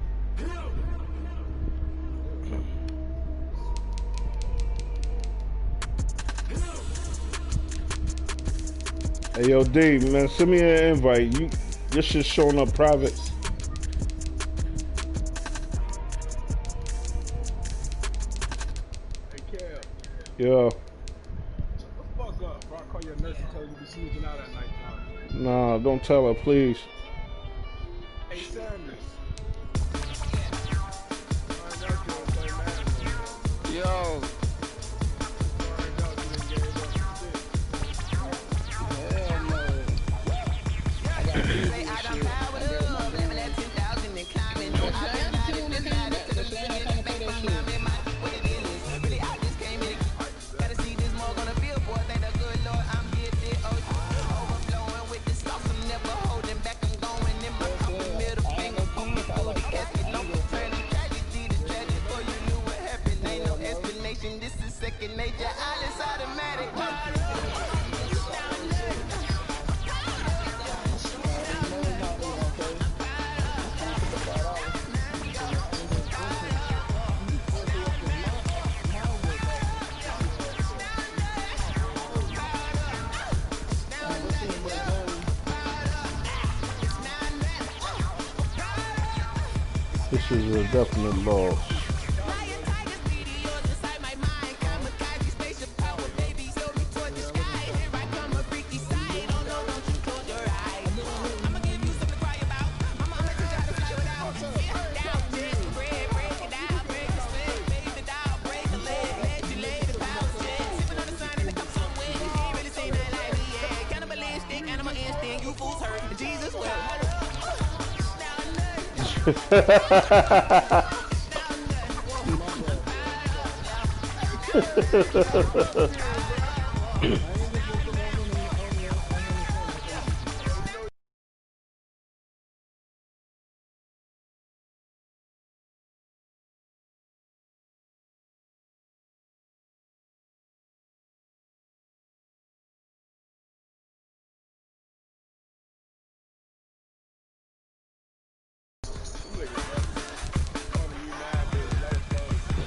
Hey yo D, man, send me an invite. Your shit's showing up private. Hey, Cal. Yeah. Shut the fuck up, bro. I call your nurse and tell you to be sneaking out at night time. Nah, don't tell her, please. Hey, Sanders. Yo. This is second nature, all is automatic. This is a definite loss.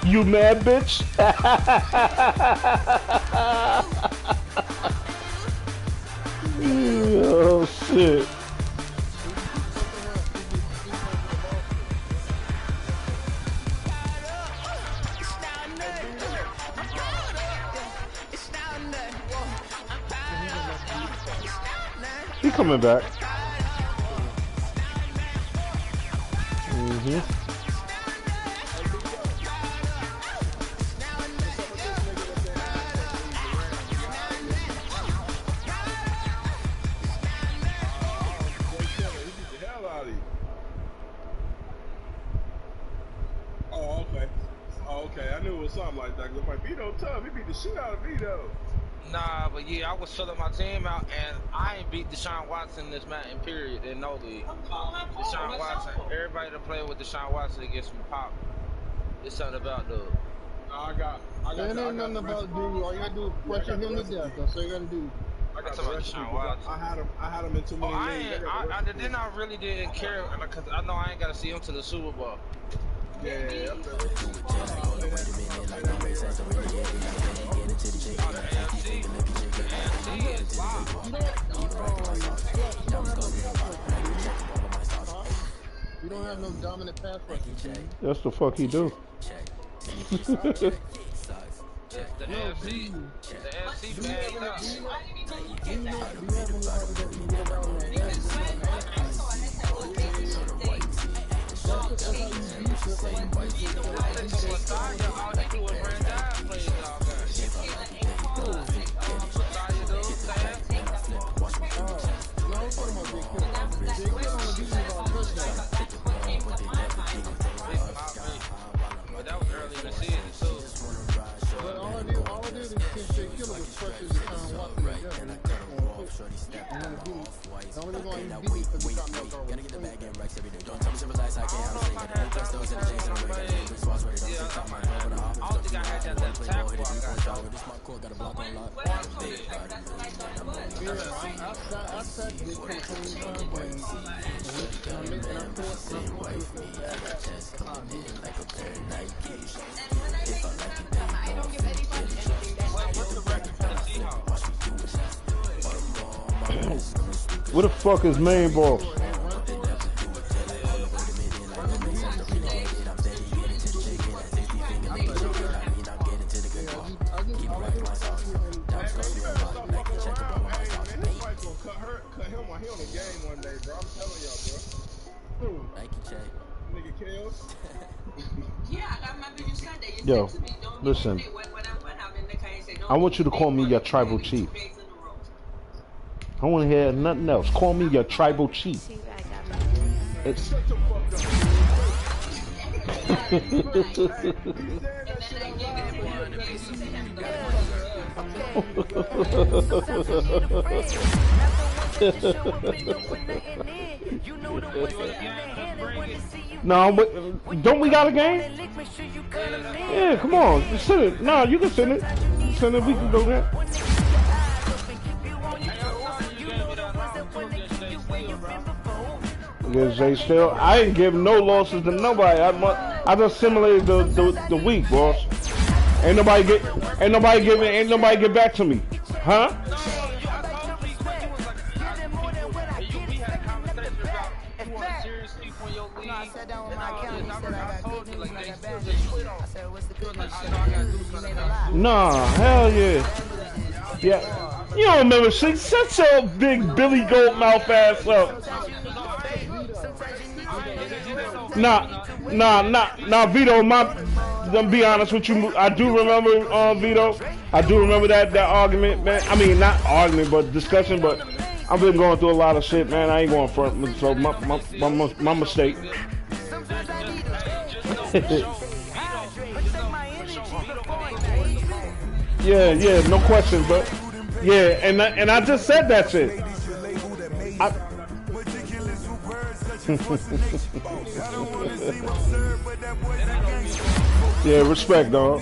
You mad, bitch? Oh shit. He coming back. Oh, okay. Oh, okay. I knew it was something like that. Cause my Vito tough. He beat the shit out of me though. Nah, but yeah, I was filling my team out, and I ain't beat Deshaun Watson this match period in no league. Deshaun Watson, everybody that played with Deshaun Watson gets some pop. It's something about dude. I got. There ain't nothing about dude. All you gotta do is pressure him to death. That's all you gotta do. I got talking about Deshaun Watson. I had him in too many leagues. I really didn't care because I know I ain't gotta see him to the Super Bowl. Yeah. You don't have no dominant pass rushing. That's the fuck he do. The NFC bagged up. But that was early in the season too. But all I did is Killer was pressure Deshaun Watson to death. The only reason why he beat me because he got knocked out with I don't think I had that left tackle. I said they could What the fuck is main boss? Yo, listen. I want you to call me your tribal chief. I want to hear nothing else. Call me your tribal chief. It's no, but don't we got a game? Yeah, come on, just send it. No, you can send it. Send it. We can do that. Against Jay Still, I ain't give no losses to nobody. I just simulated the week, boss. Ain't nobody get back to me, huh? Nah, hell yeah. Yeah. You don't remember shit. Shut your big Billy Goat mouth ass up. Nah, Vito, I'm be honest with you, I do remember, Vito, I do remember that argument, man. I mean, not argument, but discussion, but I've been going through a lot of shit, man. I ain't going front, so my mistake. Yeah, no question, but yeah, and I just said that shit. Yeah, respect, dog.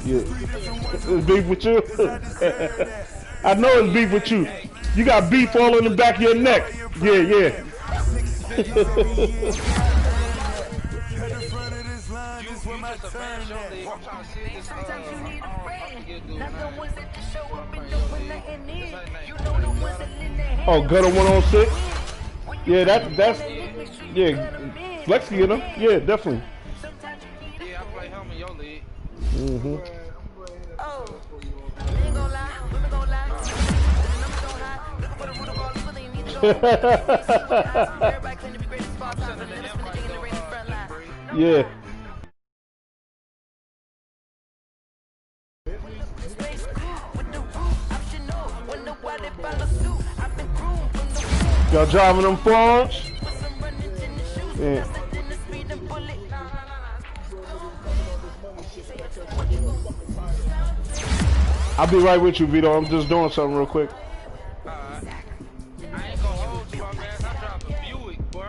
Yeah, it's beef with you. I know it's beef with you. You got beef all in the back of your neck. Yeah, yeah. Oh, gutter 106. Yeah, that's yeah. Flex get him. Yeah, definitely. Yeah, I play him in your league. Mm-hmm. Yeah. Y'all driving them phones? Yeah. I'll be right with you, Vito. I'm just doing something real quick. I ain't gonna hold you, my man. I dropped a Buick, bro.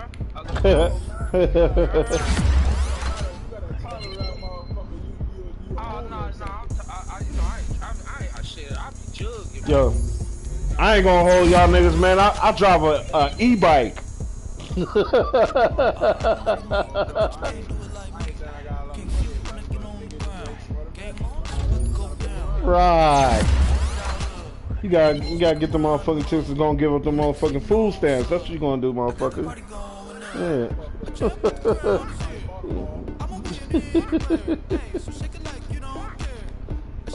Yo, I ain't gonna hold y'all niggas, man. I drive a e-bike. Right. You gotta get the motherfucking chicks that's gonna give up the motherfucking food stamps. That's what you gonna do, motherfucker. Yeah.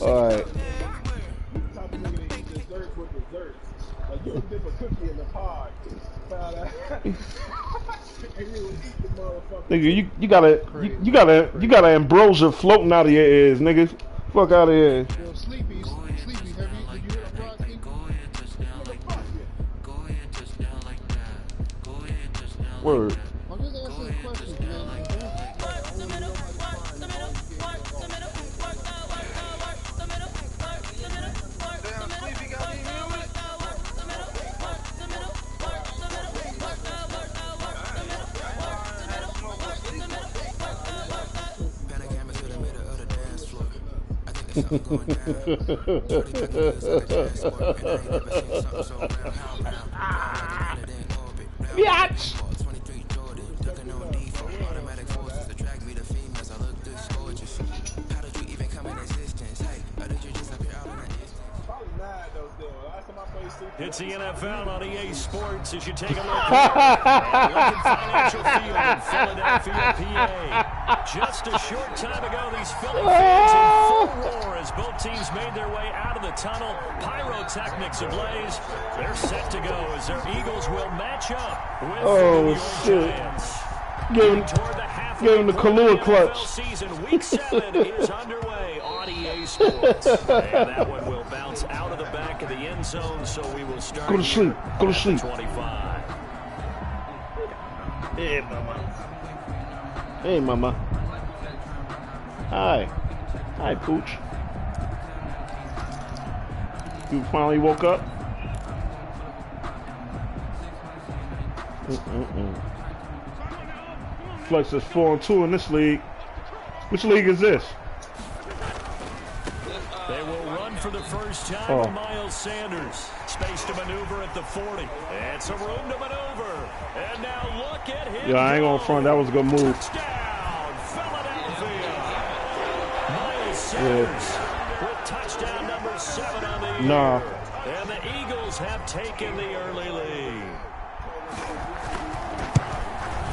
Alright. Nigga, you got ambrosia floating out of your ears, nigga. Fuck out of here. Word. Biatch! It's the NFL on EA Sports as you take a look at Lincoln Financial Field in Philadelphia, PA. Just a short time ago, these Philly fans in full roar as both teams made their way out of the tunnel. Pyrotechnics ablaze. They're set to go as their Eagles will match up with the New York Giants. Give him the Kahlua clutch. Season week 7 is underway on EA Sports. And that one will bounce out of the back of the end zone, so we will start. Go to sleep. Go to sleep. 25. Hey, mama. Hey, mama. Hi. Hi, Pooch. You finally woke up? Flex is 4-2 in this league. Which league is this? They will run for the first time with Miles Sanders. Space to maneuver at the 40. And some room to maneuver. And now look at him. Yeah, I ain't gonna front. That was a good move. Touchdown, Philadelphia. Miles Sanders with touchdown number 7 on the year. And the Eagles have taken the early lead.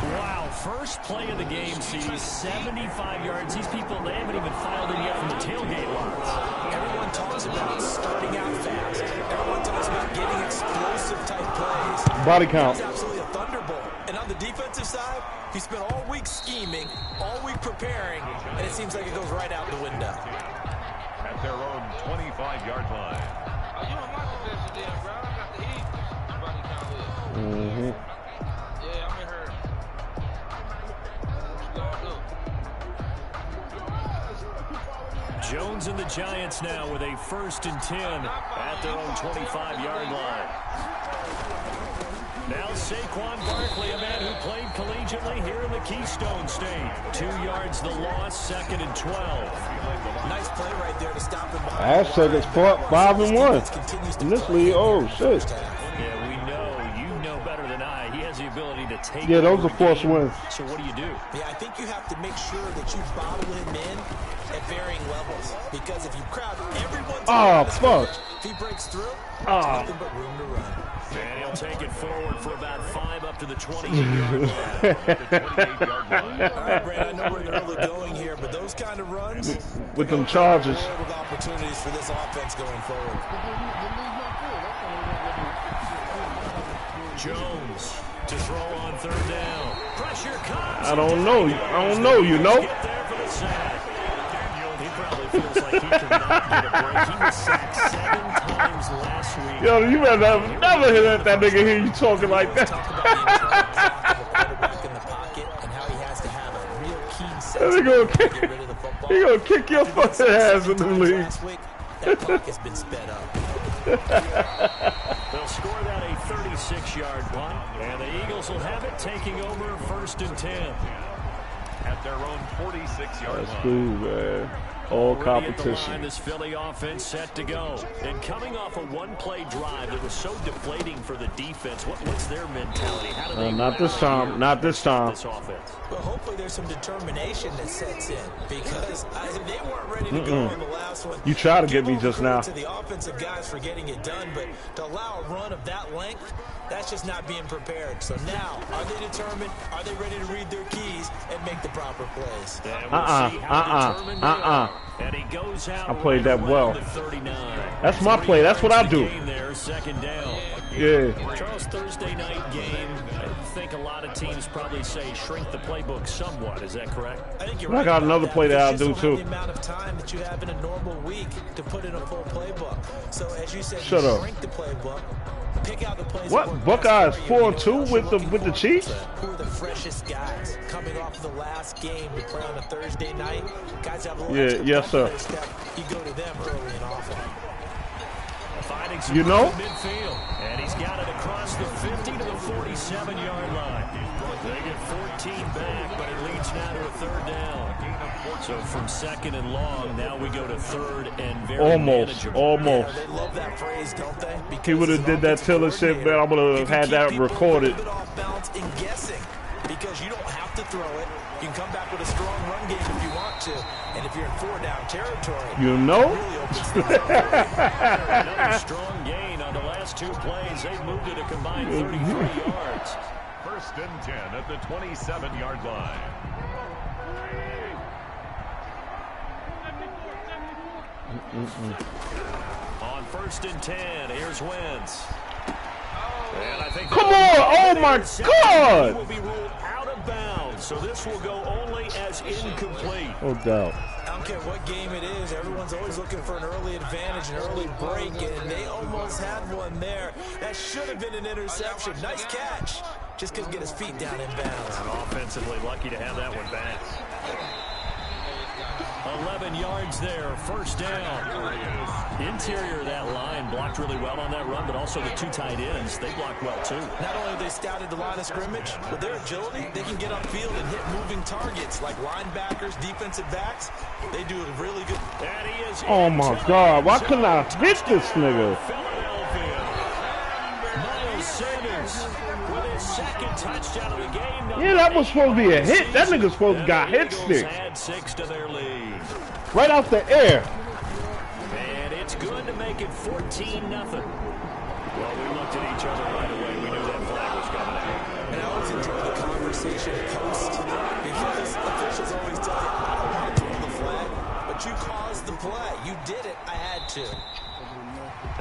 Wow, first play of the game sees 75 yards. These people, they haven't even filed in yet from the tailgate lines. Everyone talks about starting out fast. Everyone talks about getting explosive type plays. Body count. He's absolutely a thunderbolt. And on the defensive side, he spent all week scheming, all week preparing, and it seems like it goes right out the window. At their own 25-yard line. Oh, you don't like the best then, bro. I got the heat. Body count with. Yeah, I'm in her. Jones and the Giants now with a 1st and 10 at their own 25-yard line. Now Saquon Barkley, a man who played collegiately here in the Keystone State. 2 yards the loss, 2nd and 12. Nice play right there to stop him. Hashtag it's 5-1 in this league. Oh, shit. an eye. He has the ability to take. Yeah, those are forced wins. So what do? Yeah, I think you have to make sure that you bottle him in at varying levels. Because if you crowd everyone's fuck. If he breaks through, Oh. nothing but room to run. And he'll take it forward for about 5 up to the 28-yard line. All right, Brad, I know we're early going here, but those kind of runs with them charges. With opportunities for this offense going forward. Jones to throw on third down. Pressure comes. I don't know, you know. Get there for the sack. He probably feels like he cannot get a break. He was sacked 7 times last week. Yo, you better never hear that nigga hear you talking like that. He gonna kick your fucking ass in the league. That clock has been sped up. They'll score that a 36-yard punt, and the Eagles will have it, taking over 1st and 10. At their own 46-yard line. That's cool, man. All competition. This Philly offense set to go. And coming off a one-play drive that was so deflating for the defense, what's their mentality? How do they not this time. Not this time. This offense? Well, hopefully there's some determination that sets in because they weren't ready to go on the last one. You try to get me just now. To the offensive guys for getting it done, but to allow a run of that length, that's just not being prepared. So now, are they determined? Are they ready to read their keys and make the proper plays? And he goes out. I played that well. That's my play. That's what I do. There, 2nd down. Yeah. Charles, Thursday night game. I think a lot of teams probably say shrink the playbook somewhat. Is that correct? I think you're right. I got another play that I'll do too. The amount of time that you have in a normal week to put in a full playbook. So as you said, Shut up. Shrink the playbook. Pick out the plays. What? Buckeyes 4-2 with the Chiefs? Who are the freshest guys coming off of the last game to play on a Thursday night? Guys have a little yes, sir. Step. You go to them early and often. You know? Midfield, and he's got it across the 50 to the 47-yard line. They get 14 back, but it leads now to a 3rd down. So from 2nd and long, now we go to 3rd and very manageable. Almost. Yeah, they love that phrase, don't they? Because he would have did that Tiller shit, man. I would have had that recorded. Off balance and guessing because you don't have to throw it. You can come back with a strong run game if you want to, and if you're in 4-down territory, you know. Another strong gain on the last 2 plays. They've moved it a combined 33 yards. 1st and 10 at the 27-yard line. On 1st and 10, here's Wentz. And I think come on! Oh my God! He will be ruled out of bounds, so this will go only as incomplete. No doubt. I don't care what game it is. Everyone's always looking for an early advantage, an early break, and they almost had one there. That should have been an interception. Nice catch. Just couldn't get his feet down in bounds. And offensively lucky to have that one back. 11 yards there, 1st down. Interior of that line blocked really well on that run, but also the 2 tight ends, they blocked well too. Not only have they scouted the line of scrimmage, with their agility, they can get upfield and hit moving targets like linebackers, defensive backs. They do a really good. And he is oh my God, why couldn't I hit this nigga? Philadelphia. Miles Sanders with his 2nd touchdown of the game. Yeah, that was supposed to be a hit. That nigga's supposed to got hit stick. Add 6 to their lead. Right off the air. And it's good to make it 14-0. Well, we looked at each other right away. We knew that flag was coming out. And I always enjoy the conversation post because officials always tell you, I don't want to throw the flag, but you caused the play. You did it. I had to.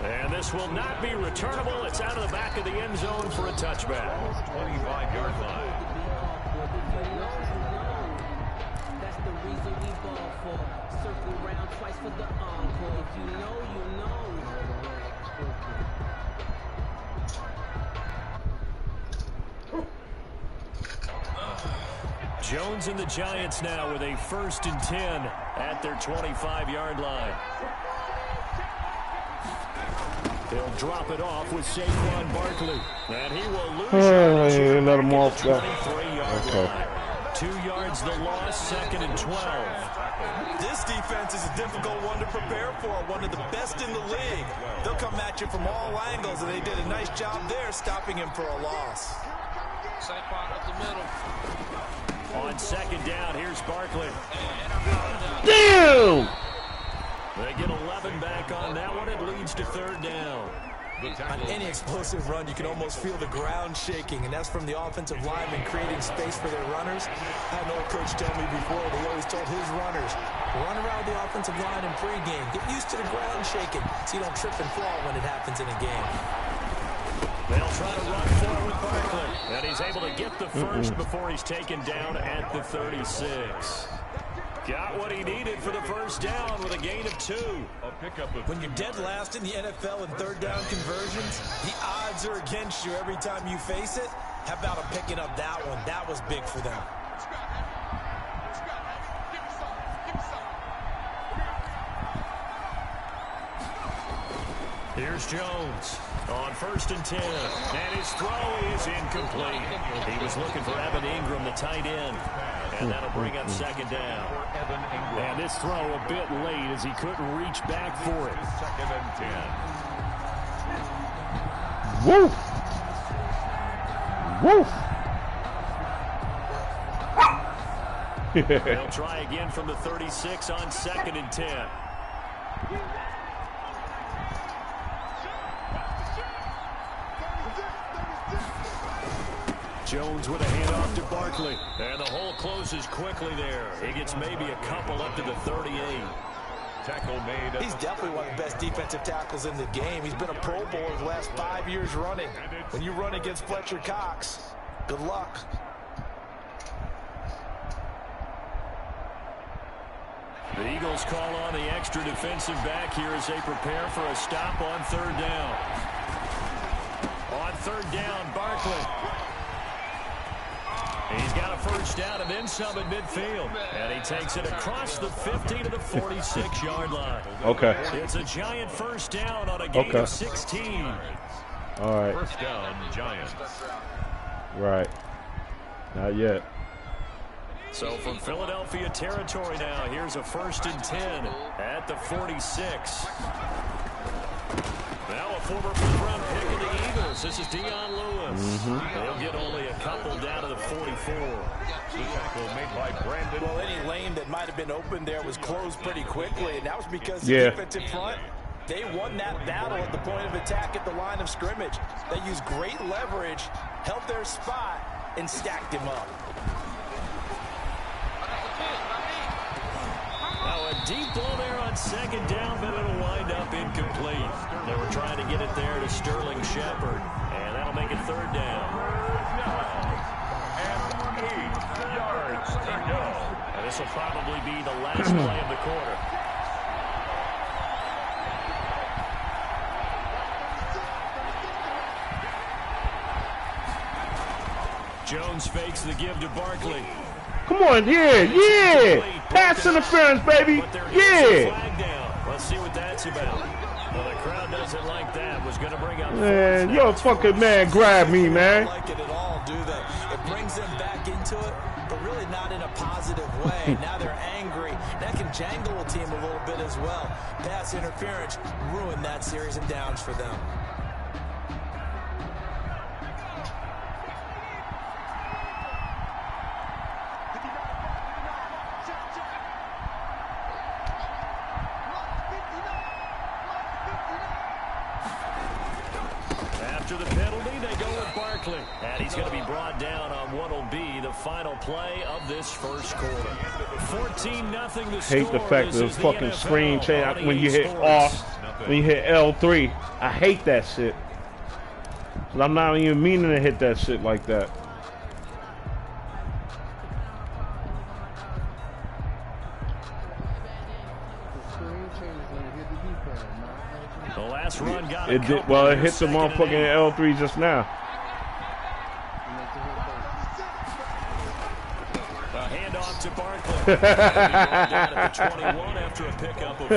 And this will not be returnable. It's out of the back of the end zone for a touchback. 25-yard line. That's the reason we ball for. Circle round twice for the encore. If you know, you know. Jones and the Giants now with a 1st and 10 at their 25-yard line. They'll drop it off with Saquon Barkley. And he will lose it. Let him off that. 23-yard line. 2 yards the loss, 2nd and 12. This defense is a difficult one to prepare for, one of the best in the league. They'll come at you from all angles, and they did a nice job there stopping him for a loss. Saquon up the middle. On second down, here's Barkley. Damn! They get 11 back on that one. It leads to third down. On any explosive run, you can almost feel the ground shaking, and that's from the offensive linemen creating space for their runners. I had an old coach tell me before that he always told his runners, run around the offensive line in pregame. Get used to the ground shaking so you don't trip and fall when it happens in a game. They'll try to run forward with Barkley, and he's able to get the first before he's taken down at the 36. Got what he needed for the first down with a gain of 2. When you're dead last in the NFL in third down conversions, the odds are against you every time you face it. How about him picking up that one? That was big for them. Here's Jones on 1st and 10, and his throw is incomplete. He was looking for Evan Ingram, the tight end, and that'll bring up second down. And this throw a bit late as he couldn't reach back for it. 2nd and 10. Woof! Woof! They'll try again from the 36 on 2nd and 10. Jones with a handoff to Barkley. And the hole closes quickly there. He gets maybe a couple up to the 38. Tackle made. He's definitely one of the best defensive tackles in the game. He's been a Pro Bowler the last 5 years running. When you run against Fletcher Cox, good luck. The Eagles call on the extra defensive back here as they prepare for a stop on third down. On third down, Barkley. He's got a first down and then some at midfield. And he takes it across the 50 to the 46-yard line. Okay. It's a giant first down on a gain of 16. All right. First down, Giants. Right. Not yet. So from Philadelphia territory now, here's a 1st and 10 at the 46. Now a former first-round pick of the Eagles. This is Dion Lewis. They'll get only a couple down to the 44. The tackle made by Brandon. Well, any lane that might have been open there was closed pretty quickly, and that was because the defensive front, they won that battle at the point of attack at the line of scrimmage. They used great leverage, held their spot, and stacked him up. Now a deep ball there on second down, but it'll wind up incomplete. They were trying to get it there to Sterling Shepard, and that'll make it third down. And 8 yards to go. And this will probably be the last play of the quarter. Jones fakes the give to Barkley. Come on, yeah. Pass interference, baby. Yeah. Let's see what that's about. Well, the crowd doesn't like that. Was going to bring up. Man, yo, fucking man, grab me, man. They don't like it at all, do they? It brings them back into it, but really not in a positive way. Now they're angry. That can jangle a team a little bit as well. Pass interference ruined that series of downs for them. And he's going to be brought down on what will be the final play of this first quarter. 14-0 the score. Hate the fact that the fucking screen change when you hit off, when you hit L3. I hate that shit. I'm not even meaning to hit that shit like that. The last run got it did, well, it hit the motherfucking L3 just now. To Barkley. Down at the 21 after a pickup of 4.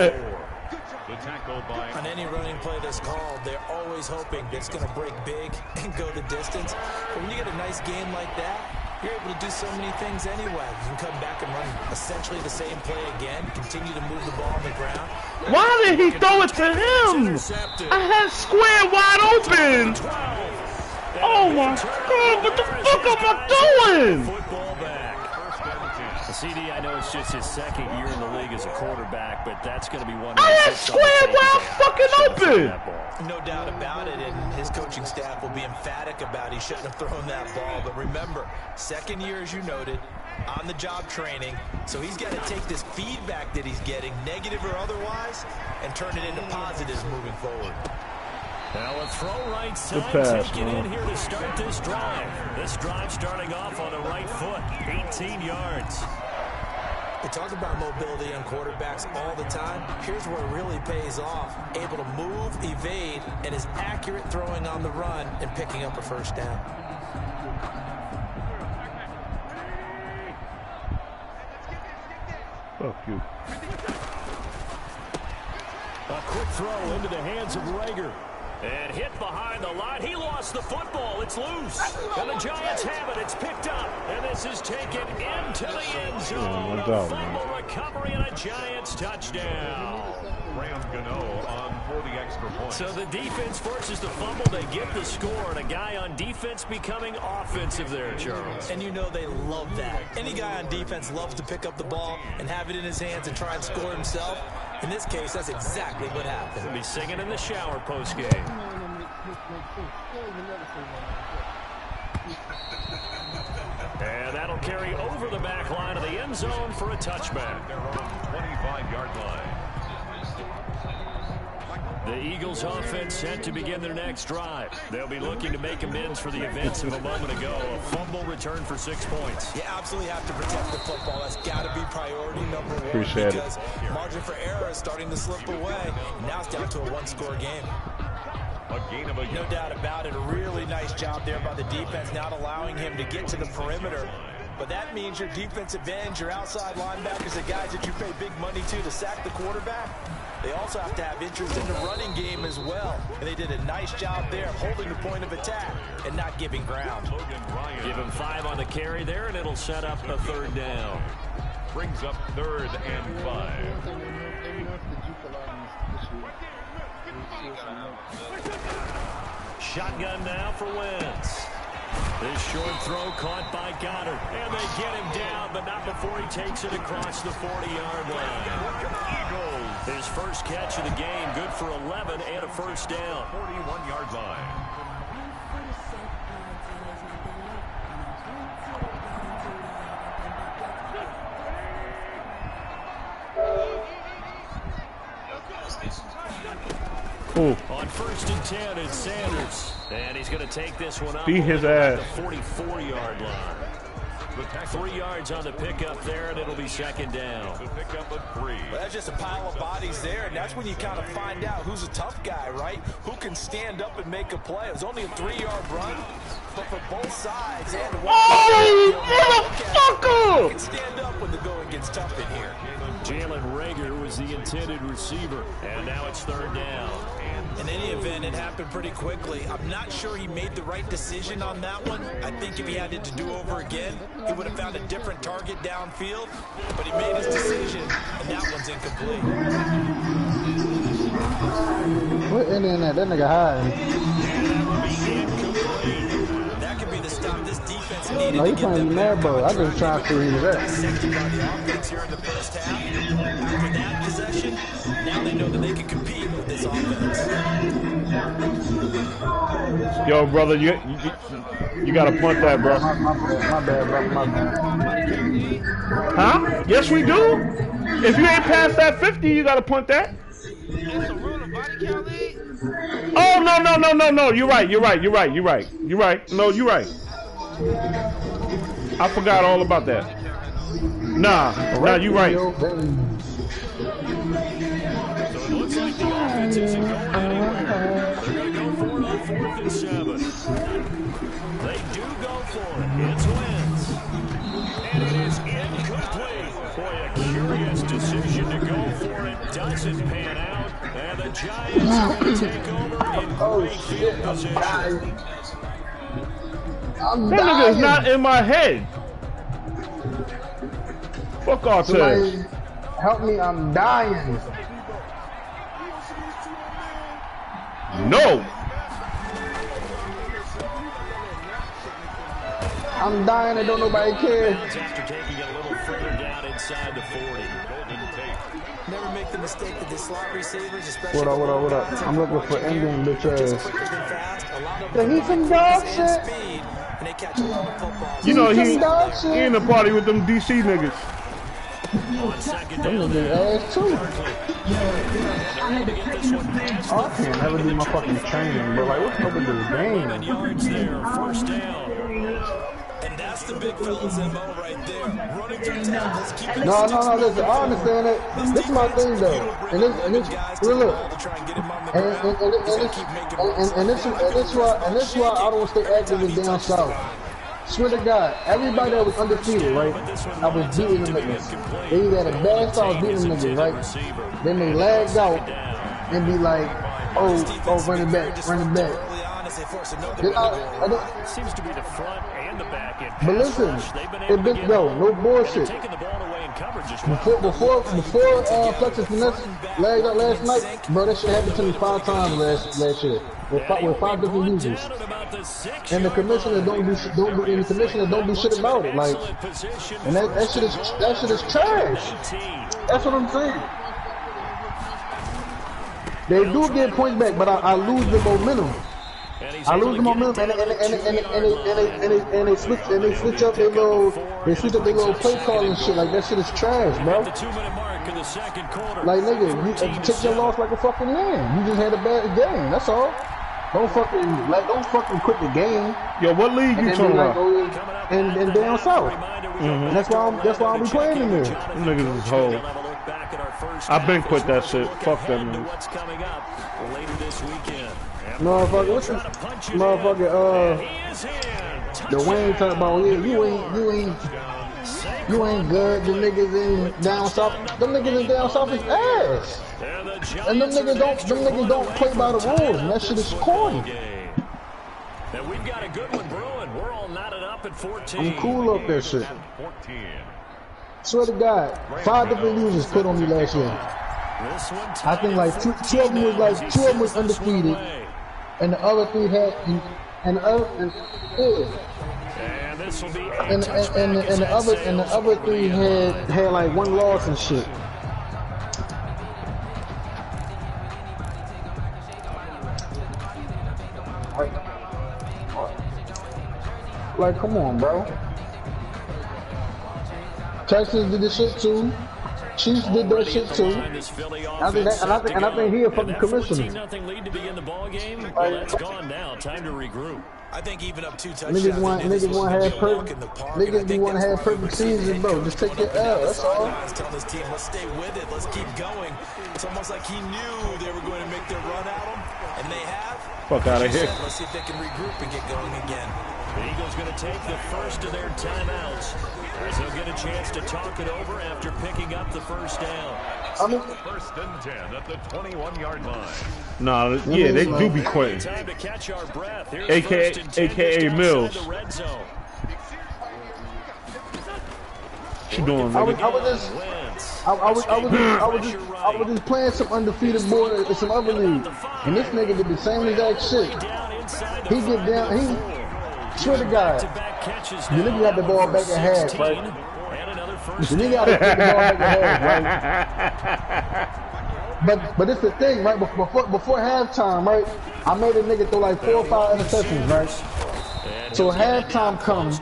The tackle by. On any running play that's called, they're always hoping that it's going to break big and go the distance. But when you get a nice game like that, you're able to do so many things anyway. You can come back and run essentially the same play again, continue to move the ball on the ground. Why did he throw it to him? I had square wide open. Oh my God, what the fuck am I doing? Football back. CD, I know it's just his second year in the league as a quarterback, but that's going to be one. I had square wide fucking open. No doubt about it, and his coaching staff will be emphatic about he shouldn't have thrown that ball. But remember, second year, as you noted, on-the-job training, so he's got to take this feedback that he's getting, negative or otherwise, and turn it into positives moving forward. Now a throw right side, pass, taken in here to start this drive. This drive starting off on the right foot, 18 yards. We talk about mobility on quarterbacks all the time. Here's where it really pays off. Able to move, evade, and is accurate throwing on the run and picking up a first down. Fuck you. A quick throw into the hands of Rager. And hit behind the line. He lost the football. It's loose. And the Giants have it. It's picked up. And this is taken into the end zone. A fumble recovery and a Giants touchdown. Rams Gano on for the extra point. So the defense forces the fumble. They get the score. And a guy on defense becoming offensive there, Charles. And you know they love that. Any guy on defense loves to pick up the ball and have it in his hands and try and score himself. In this case, that's exactly what happened. He'll be singing in the shower post-game. And that'll carry over the back line of the end zone for a touchback. Their own 25-yard line. The Eagles offense set to begin their next drive. They'll be looking to make amends for the events of a moment ago. A fumble return for 6 points. You absolutely have to protect the football. That's got to be priority number one. Appreciate because margin for error is starting to slip away. Now it's down to a one-score game. A gain of a No doubt about it. A really nice job there by the defense, not allowing him to get to the perimeter. But that means your defensive ends, your outside linebackers, the guys that you pay big money to sack the quarterback, they also have to have interest in the running game as well. And they did a nice job there of holding the point of attack and not giving ground. Give him 5 on the carry there, and it'll set up a third down. brings up 3rd and 5. Shotgun now for Wentz. This short throw caught by Goddard. And they get him down, but not before he takes it across the 40-yard line. His first catch of the game, good for 11 and a first down. 41-yard line. Ooh. On 1st and 10, it's Sanders. And he's going to take this one up. Beat his ass. The 44-yard line. 3 yards on the pickup there, and it'll be 2nd down. The pickup of 3. Well, that's just a pile of bodies there, and that's when you kind of find out who's a tough guy, right? Who can stand up and make a play. It was only a 3-yard run, but for both sides and motherfucker! can stand up when the going gets tough in here. Jalen Rager was the intended receiver, and now it's 3rd down. In any event, it happened pretty quickly. I'm not sure he made the right decision on that one. I think if he had it to do over again, he would have found a different target downfield. But he made his decision, and that one's incomplete. What inning that nigga hiding? That could be the stop this defense needed No, to he get playing them mad back ball. on I just trying to see who he's at. Safety by the offense here in the first half. After that possession, now they know that they can compete with this offense. Yo, brother, you gotta punt that, bro. My bad, bro. My bad. Huh? Yes, we do. If you ain't past that 50, you gotta punt that. Oh, no. You're right. No, you're right. I forgot all about that. Nah, you're right. So it looks like the offense isn't going anywhere. They're going to go for it on 4th and 7. They do go for it. It's Wentz. And it is incomplete. Boy, a curious decision to go for it. Doesn't pan out. And the Giants are going to take over in great field position. I'm That nigga is not in my head. Fuck Artez. Somebody help me, I'm dying. No. I'm dying and don't nobody care. After taking it a little further down inside the 40. Never make the mistake that the slot receivers, especially. What up? I'm looking for Indian bitch ass. Yeah, he's some dog shit. You know, he in the party with them DC niggas. Them niggas ass too. Oh, I can't never do my fucking training, but like, what's up with this game? First down. And that's the big fella's MO right there. Running through tackles, keeping No, listen, I understand that. This is my thing though. And this look. And this is why I don't stay active in down south. Swear to God, everybody that was undefeated, right? I was beating them niggas. They either had a bad start beating them niggas, right? Then they lagged out and be like, oh, running back. Seems to be the front and the back end. But listen, it been no bullshit. Before Flexus Finesse lagged out last night, bro, that shit happened to me 5 times last year with 5 different users. And the commissioner don't do shit about it. Like, and that shit is trash. That's what I'm saying. They do get points back, but I lose the momentum. I lose the momentum, and they switch up their little play call and shit. Like, that shit is trash, bro. Like, nigga, you take your loss like a fucking man. You just had a bad game. That's all. Don't fucking quit the game. Yo, what league you talking about? And down south. And that's why I'll be playing in there. Them niggas is whole. I've been quit that shit. Fuck that nigga. Motherfucker, the Wayne talking about, yeah, you ain't good. The niggas in down south, them niggas in down south is ass. And them niggas don't play by the rules, and that shit is corny. And we've got a good one brewing. We're all knotted up at 14. I'm cool up that shit. Swear to God, 5 different users put on me last year. I think like two of them was undefeated, and the other 3 had and the other other 3 had like 1 loss and shit. Like, come on, bro. Texas did this shit too. Chiefs did that shit too. I think he a fucking commissioner. Lead to begin the ball game. Well, that's gone now. Time to regroup. I think even up 2 touchdowns. Niggas want to have perfect season, bro. Just take your L. That's all. Telling his team, let's stay with it. Let's keep going. It's almost like he knew they were going to make their run at him, and they have. Fuck out of here. Let's see if they can regroup and get going again. The Eagles going to take the first of their timeouts, as they'll get a chance to talk it over after picking up the first down. First and 10 at the 21-yard line. Nah, yeah, they do be quitting. Time to catch our breath. Here's AKA Mills. the red zone. What you doing, I nigga? was just playing some undefeated boy in some other league, and this nigga did the same exact shit. He get down, he swear to God, the nigga got the ball back at half, right? The nigga got the ball back at half, right? But it's the thing, right? Before halftime, right? I made a nigga throw like 4 or 5 interceptions, right? So halftime comes.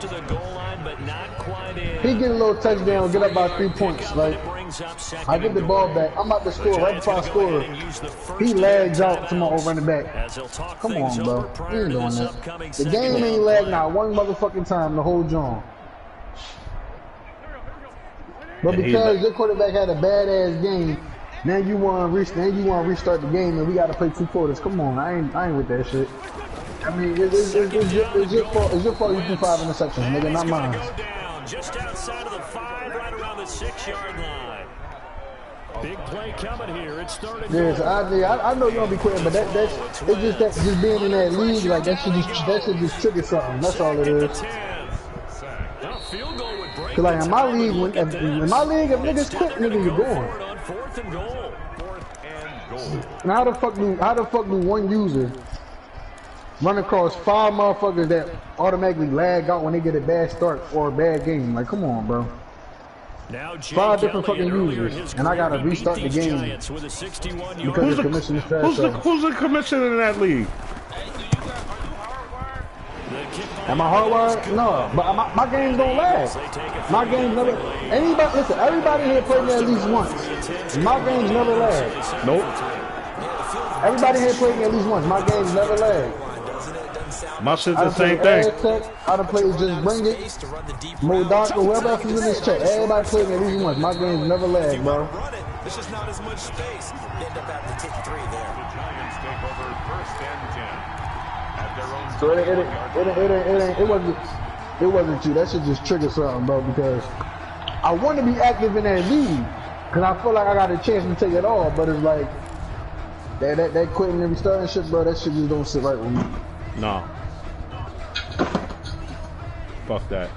He get a little touchdown, get up by 3 points, right? I get the ball back. I'm about to score. Right before I score, he lags out to my running back. Come on, bro. He ain't doing that. The game ain't lagged out 1 motherfucking time the whole joint. But because your quarterback had a badass game, now you want to restart the game, and we got to play 2 quarters. Come on, I ain't with that shit. I mean, it's your fault. It's your fault you threw 5 interceptions, nigga, not mine. Just outside of the 5, right around the 6-yard line. Big play coming here. It's 3rd and goal. I know you're gonna be quitting, but it's just being in that league, like that should just trigger something. That's all it is. Field goal would break Cause like in my league, if niggas quit, nigga, you're going. On 4th and goal. And how the fuck do one user run across 5 motherfuckers that automatically lag out when they get a bad start or a bad game? Like, come on, bro. Now 5 different fucking users, and I gotta restart the game because the commission is trash. Who's the commissioner in that league? Am I hardwired? No, but my games don't lag. My games never. Everybody here played me at least once. My games never lag. Nope. Everybody here played me at least once. My games never lag. My shit's the same thing. I done played Just Bring It, Modoc, or whoever else is in this chat. Everybody played me at least once. My games never lag, bro. There's just not as much space. They end up having to take 3 there. The Giants take over 1st and 10 at their own. So it wasn't you. That shit just triggered something, bro. Because I want to be active in that league, cause I feel like I got a chance to take it all. But it's like that quitting and restarting shit, bro. That shit just don't sit right with me. No. Fuck that.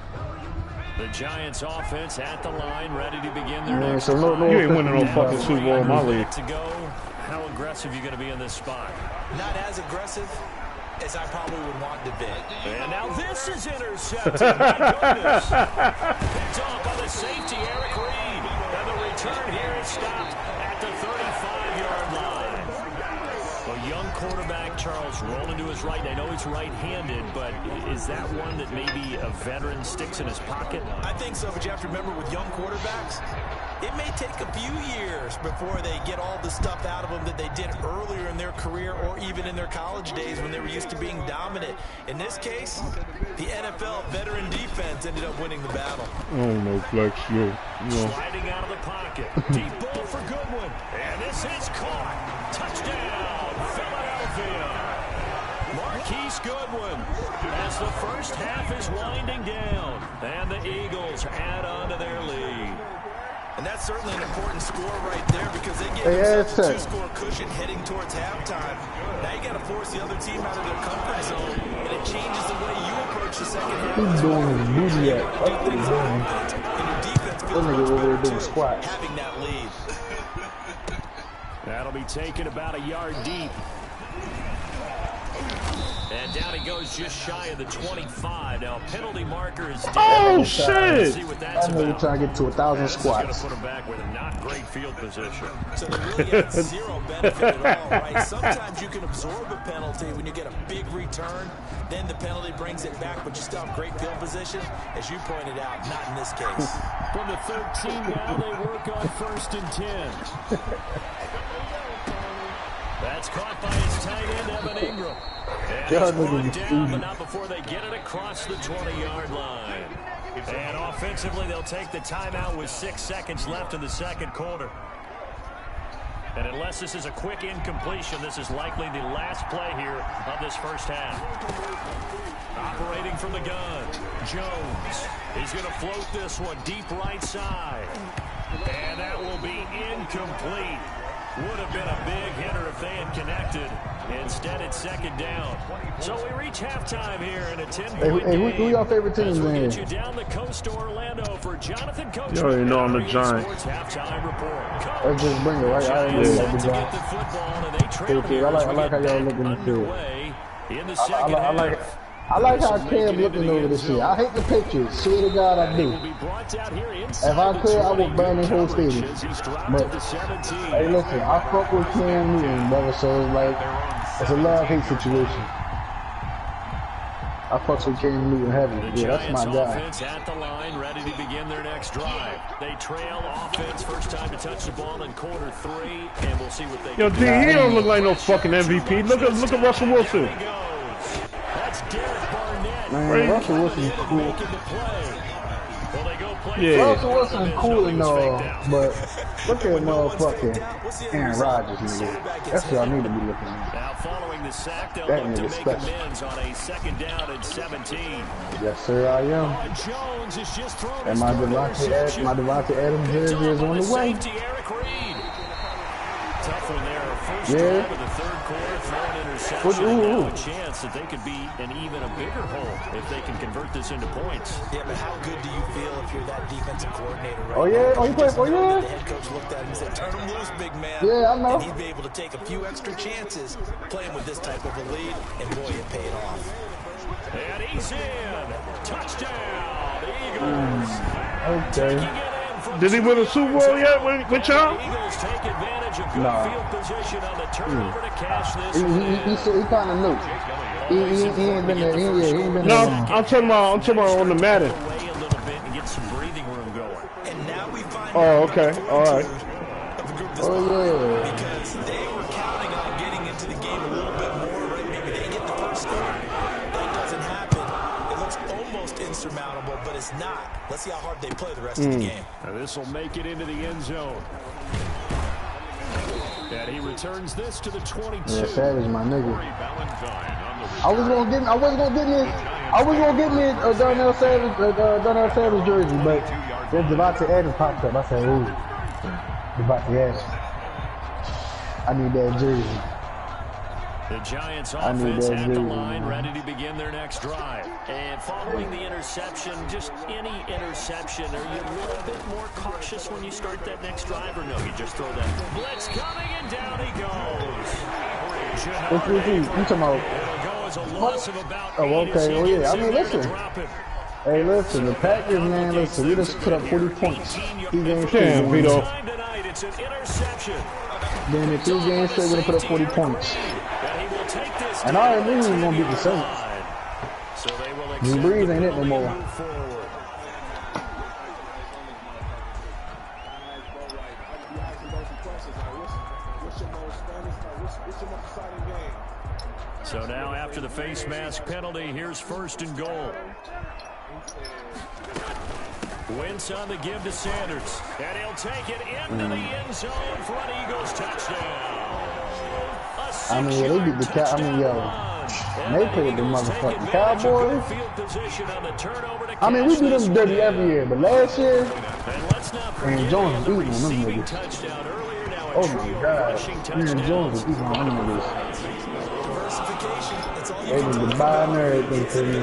The Giants offense at the line, ready to begin their next. So no, you ain't winning no fucking Super Bowl in my league. To go, how aggressive you going to be in this spot? Not as aggressive as I probably would want to be. And now this is intercepted. My goodness. Picked off by the safety, Eric Reed. And the return here is stopped at the 35-yard line. A young quarterback, Charles, rolling to his right. I know he's right-handed, but is that one that maybe a veteran sticks in his pocket? I think so, but you have to remember with young quarterbacks, it may take a few years before they get all the stuff out of them that they did earlier in their career or even in their college days when they were used to being dominant. In this case, the NFL veteran defense ended up winning the battle. Oh, no flex, yo. Sliding out of the pocket. Deep ball for Goodwin. And this is caught. Touchdown, Philadelphia. Marquise Goodwin as the first half is winding down. And the Eagles add on to their lead. And that's certainly an important score right there because they gave themselves a 2-score cushion heading towards halftime. Now you got to force the other team out of their comfort zone, and it changes the way you approach the second half. He's doing his booty at. That's what he's doing. And your defense feels That nigga over there doing squats. having that lead. That'll be taken about a yard deep. And down he goes just shy of the 25. Now, penalty marker is down. Oh, shit! See what that's I'm about. trying to get to 1,000 squats. Going to put him back with a not great field position. So they really had zero benefit at all, right? Sometimes you can absorb a penalty when you get a big return. Then the penalty brings it back, but you still have great field position. As you pointed out, not in this case. From the 13 now, they work on 1st and 10. That's caught by his tight end, Evan Ingram. And he's brought down, but not before they get it across the 20-yard line. And offensively, they'll take the timeout with 6 seconds left in the second quarter. And unless this is a quick incompletion, this is likely the last play here of this first half. Operating from the gun, Jones is going to float this one deep right side. And that will be incomplete. Would have been a big hitter if they had connected. Instead, it's second down. So we reach halftime here in a 10-point game. Who your favorite teams in here? Get you down the coast to Orlando for Jonathan Coach. You already know I'm the Giant. Halftime report. Let's just bring it right out of here. I like how y'all looking at this. I like how Cam looking over this shit. I hate the pictures. Swear to God, I do. If I could, I would burn the whole stadium. But hey, listen, I fuck with Cam Newton, brother. So it's like it's a love-hate situation. I fuck with Cam Newton heavy. Yeah, that's my guy. Offense at the line, ready to begin their next drive. They trail offense, first time to touch the ball in quarter 3, and we'll see what they. Yo, D, he don't look like no fucking MVP. Look at Russell Wilson. That's Derek Barnett. Man, Russell Wilson's cool. Yeah. Russell Wilson's cool and all, but look at motherfucking Aaron Rodgers, nigga. That's what I need to be looking at. Now following the sack, they'll That look to nigga make special. amends on a 2nd down and 17. Yes, sir, I am. Jones is just thrown And my Devontae Adams jersey is on the way. Safety, Eric Reed. tough one there. First Yeah. drive of the third quarter, throw an interception, and now a chance that they could be in even a bigger hole if they can convert this into points. Yeah, but how good do you feel if you're that defensive coordinator right Oh, yeah? now? Oh, you play for yeah? The head coach looked at him and said, turn him loose, big man. Yeah, I know. And he'd be able to take a few extra chances playing with this type of a lead, and boy, it paid off. And he's in. Touchdown, Eagles. Okay. Did he win a Super Bowl yet with y'all? Eagles take advantage of good field position on the turnover to cash this. He kind of new. He ain't been there. He ain't been No, there. I'm talking about on the Madden. Away a little bit and get some breathing room going. And now we find Oh, okay. All right. of the group this Oh, yeah. because they were counting on getting into the game a little bit more, right? Maybe they get the first score. That doesn't happen. It looks almost insurmountable, but it's not. Let's see how hard they play the rest of the game. Now this will make it into the end zone. And he returns this to the 22. Yeah, Savage, my nigga. Valentine on the I was gonna get me a Darnell Savage jersey, but then Devontae Adams popped up. I said, ooh, Devontae Adams. I need that jersey. The Giants I need offense that at the jersey, line, man. ready to begin their next drive. And following the interception, just any interception, are you a little bit more cautious when you start that next drive, or no, you just throw that blitz coming and down he goes. You talking about? It'll go as a loss of about Oh, 8 as okay. he Oh, yeah. gets I in mean, there to listen. drop it. Hey, listen. The Packers, man. Listen, we just put up 40 points. 3 games straight. Damn, Vito. Time tonight, it's an interception. Then in 3 games straight, we're gonna put up 40 points. And he will take this And I already knew he was gonna beat the Saints. So they will Drew accept Brees the ain't it no penalty more. and move forward. So now after the face mask penalty, here's 1st and goal. Wentz on the give to Sanders. And he'll take it into the end zone for an Eagles touchdown. I mean, they beat the Cow. I mean, yo, they played the motherfucking Cowboys. I mean, we beat them dirty every year, but last year, Aaron Jones was eating on them niggas. Oh my God, Aaron Jones was eating on them niggas. They was the buy and everything for me.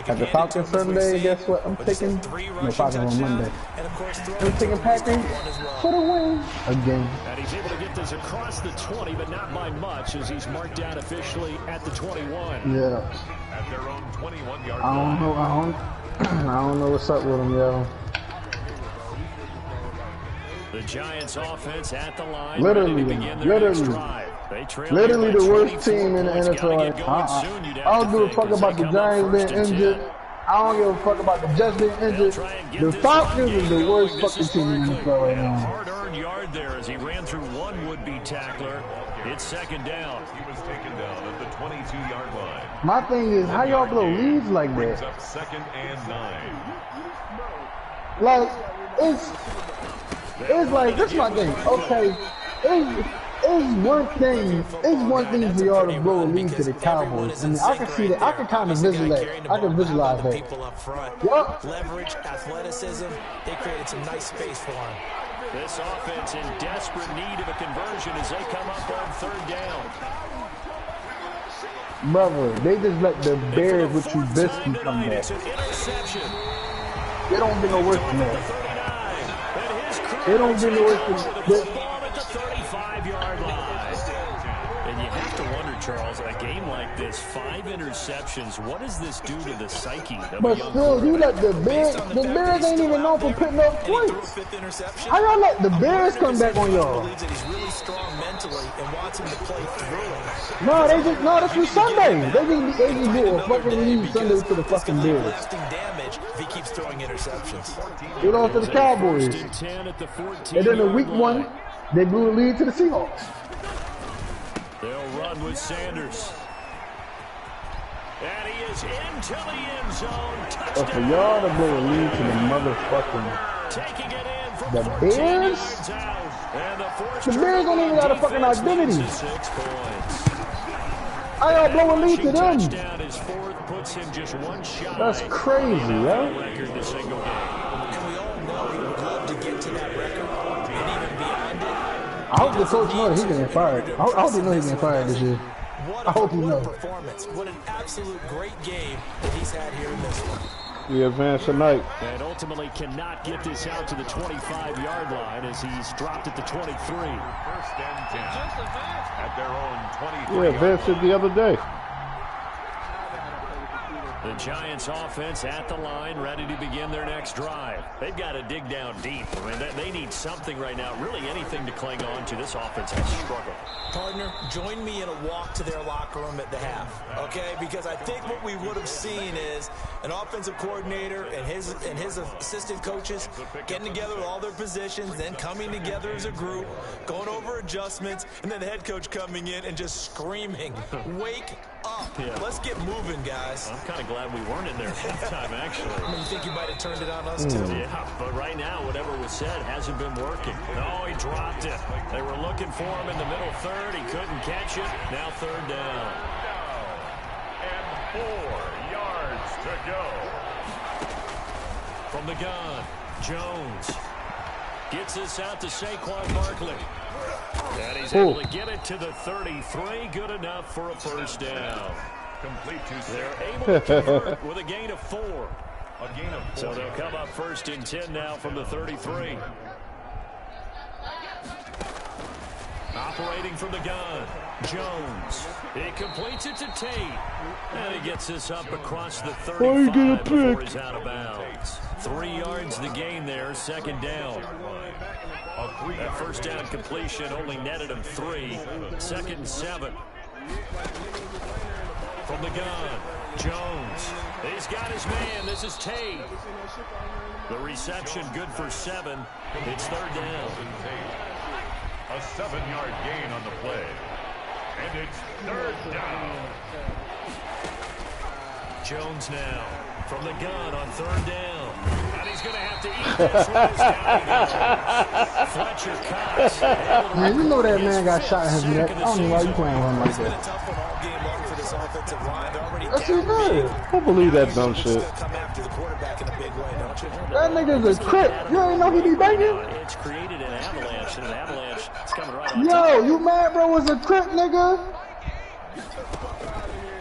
At the Falcons Sunday, guess what? I'm taking no Falcons on Monday. I'm taking Packers for the win again. And he's able to get this across the 20, but not by much, as he's marked down officially at the 21. Yeah. at their own 21-yard I don't know. I don't know what's up with them, yo. The Giants offense at the line. Literally the worst team in the NFL. I don't give a fuck about the Giants being injured. I don't give a fuck about the Jets being injured. The Falcons is the worst fucking team in the NFL right now. Hard-earned yard there as he ran through one would-be tackler. It's second down. He was taken down at the 22-yard line. My thing is, how y'all blow leads like Brings that? up 2nd and 9. Like, it's like, this is my thing. Okay, it's one thing for y'all to blow a lead to the Cowboys. I mean, I can see that. I can kind of visualize that. I can visualize that. Yup. Leverage, athleticism, they created some nice space for him. This offense in desperate need of a conversion as they come up on third down. Brother, they just let the Bears with Trubisky come back. It's an interception. They don't get no worse than that. They don't get no worse than that. Ball at the 35-yard line. And you have to wonder, Charles, a game like this, 5 interceptions, what does this do to the psyche of a But young still, you let the Bears ain't even known for putting up points. How y'all let the Bears come back on y'all? Believes that he's really strong mentally and wants him to play through it. No, this was Sunday. They just do a fucking lead Sunday to the fucking Bears. Lasting damage if he keeps throwing interceptions. They lost to the Cowboys. And then in week 1, they blew the lead to the Seahawks. They'll run with Sanders. And he is into the end zone. But for y'all to blow a lead to the motherfucking Taking it in from the 14 Bears? yards out. And The Bears don't even got a fucking identity. 6 points. How y'all blow a lead to them? Touchdown is 4th, puts him just one shot. That's crazy, yo. Record the single game. And we all know he to that record and even beyond it. I hope the coach knows he's getting fired. I hope he knows he's getting fired this year. I hope he knows. Performance. What an absolute great game that he's had here in this one. We advance tonight. And ultimately cannot get this out to the 25-yard line as he's dropped at the 23. First and 10 at their own 23. We advanced it the other day. The Giants offense at the line, ready to begin their next drive. They've got to dig down deep. I mean, they need something right now, really anything to cling on to. This offense has struggled. Partner, join me in a walk to their locker room at the half, okay? Because I think what we would have seen is an offensive coordinator and his assistant coaches getting together with all their positions, then coming together as a group, going over adjustments, and then the head coach coming in and just screaming, "Wake up. Yeah. Let's get moving, guys." I'm kind of glad we weren't in there at that time, actually. You think you might have turned it on us, too? Yeah, but right now, whatever was said hasn't been working. No, he dropped it. They were looking for him in the middle third. He couldn't catch it. Now third down. And 4 yards to go. From the gun, Jones gets this out to Saquon Barkley. And he's able to get it to the 33. Good enough for a first down. Complete to They're able to convert with a gain of 4. A gain of 4. So they'll come up first and 10 now from the 33. Operating from the gun, Jones. He completes it to Tate. And he gets this up across the 35 before he's out of bounds. 3 yards the gain there, second down. That first down completion only netted him 3. Second and 7. From the gun, Jones. He's got his man. This is Tate. The reception good for 7. It's third down. A 7-yard gain on the play. And it's third down. Jones now from the gun on third down. And he's going to have to eat this one. Fletcher Cox. Man, you know that man got shot in his neck. I don't know why you playing with him like that. That's his name. I don't believe that dumb shit. That nigga's a crip. You ain't know he be banging? It's created an avalanche, and an avalanche is coming right on Yo, top. you mad bro was a crip, nigga?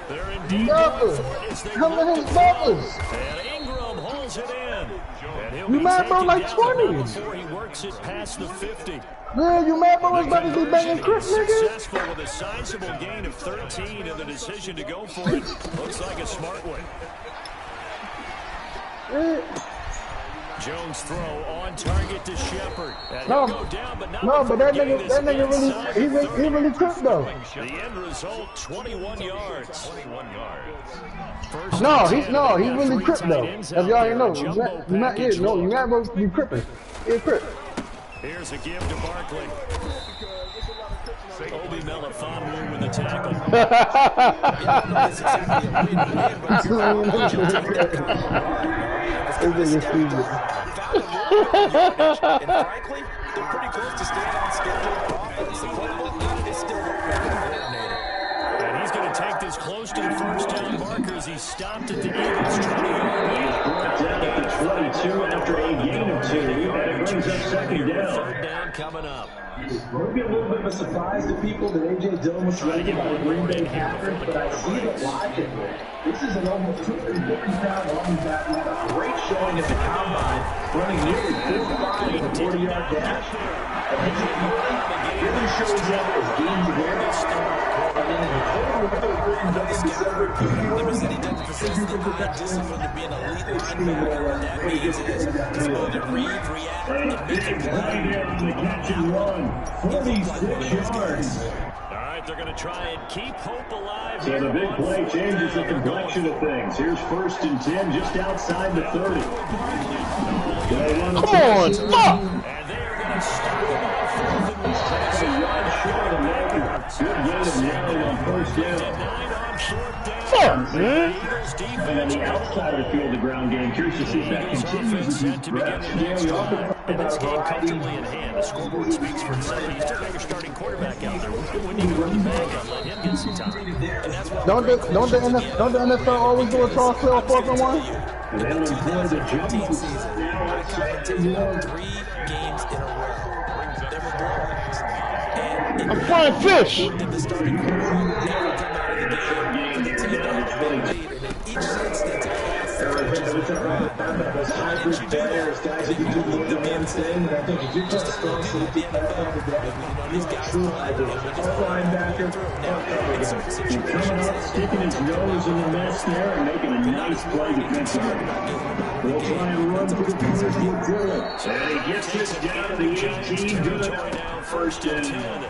They're indeed Come to his brothers. And Ingram holds it in. And he'll You be mad bro taken like down 20. before he works it past the 50. Man, you mad bro was about to be banging crip, nigga? Successful with a sizable gain of 13, and the decision to go for it looks like a smart one. Jones throw on target to Shepard. No, go down, but not but that nigga really crip though. The end result, 21 yards. 21 yards. No, he really crip though. As y'all already know, you not bro be cripping. He a crip. Here's a give to Barkley. Obi Melifonwu with the tackle. And frankly, they're pretty close to staying on schedule. Offense, the playbook is still working with the coordinator. And he's going to take this close to the first down marker as he stopped at the Eagles' 20-yard line. Down at the 22 after a gain of 2. And it brings up second down. Third down coming up. Maybe a little bit of a surprise to people that A.J. Dillon was selected by the Green Bay Packers, but I see the logic here. This is an almost 250-pound running back with a great showing at the combine, running nearly 45 with a 40-yard dash. And as you know, it really shows up as gains awareness. And then in the total win back in December, He doesn't possess the high discipline to be an elite linebacker. What that means is his ability to read, react, and make a play. on the catch and run. 46 yards. All right, they're going to try and keep hope alive. So the big play changes the complexion of things. Here's first and 10 just outside the 30. Come on, fuck! And they're going to stop him on fourth and one. That's a yard short of making. Good gain of 9 on first down. 9 on fourth down. Fuck, man. Eagles defense. And then the outside of the field, the ground game. Curious to see if that continues Set to begin the next drive. And this game comfortably in hand. The scoreboard speaks for itself. You still got your starting quarterback out there. When you go to the backup, let him get some time. And that's what Don't the NFL always do a toss play on 4th and 1? They unemployed the jumbo. Season. I commented on 3 games I'm frying fish. Did the starting quarterback never come out of the game for the team to have a big lead, and in each instance, I asked the coaches on the drive, how did you do that? And they all looked at me and said, just like we do in the NFL. These guys play, and we just play through. Now, in certain situations, sticking his nose in the mess there and making a nice play defensively. We'll try and run to the corners with Dillon. And he gets this down to the 18. Good. First and 10.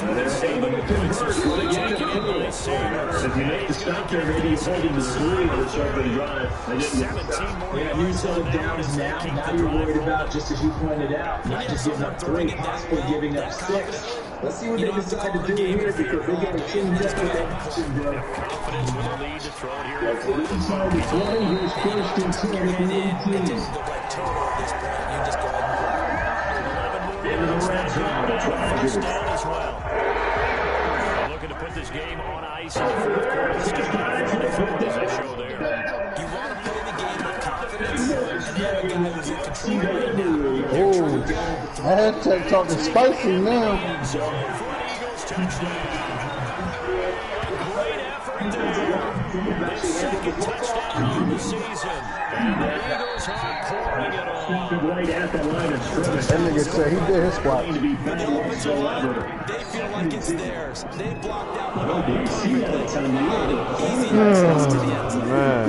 They're able to convert with a yank it in. If you make the stop there, maybe he's holding the 3 to start the drive. They didn't get the stop. Yeah, new set of downs now. Now you're worried about, just as you pointed out, not just giving up 3, possibly giving up 6. Let's see what they decide to do here, because they got to change up what they should do. Confidence with a lead to throw it here. That's the inside the 20. Here's first and 10 at the 18. This is the right total at this point. You just go ahead and play. Into the red zone. First down as well. Looking to put this game on ice in the fourth quarter. Still got it as I show there. You want to play the game with confidence and have a guy who's in control right now. Oh, that talking spicy now. Great effort there. His second touchdown of the season. And the Eagles are pouring it on. Right at the line of scrimmage. That nigga said he did his squat. But the offensive line, they feel like it's theirs. They blocked out one of the easy access to the end zone. Man.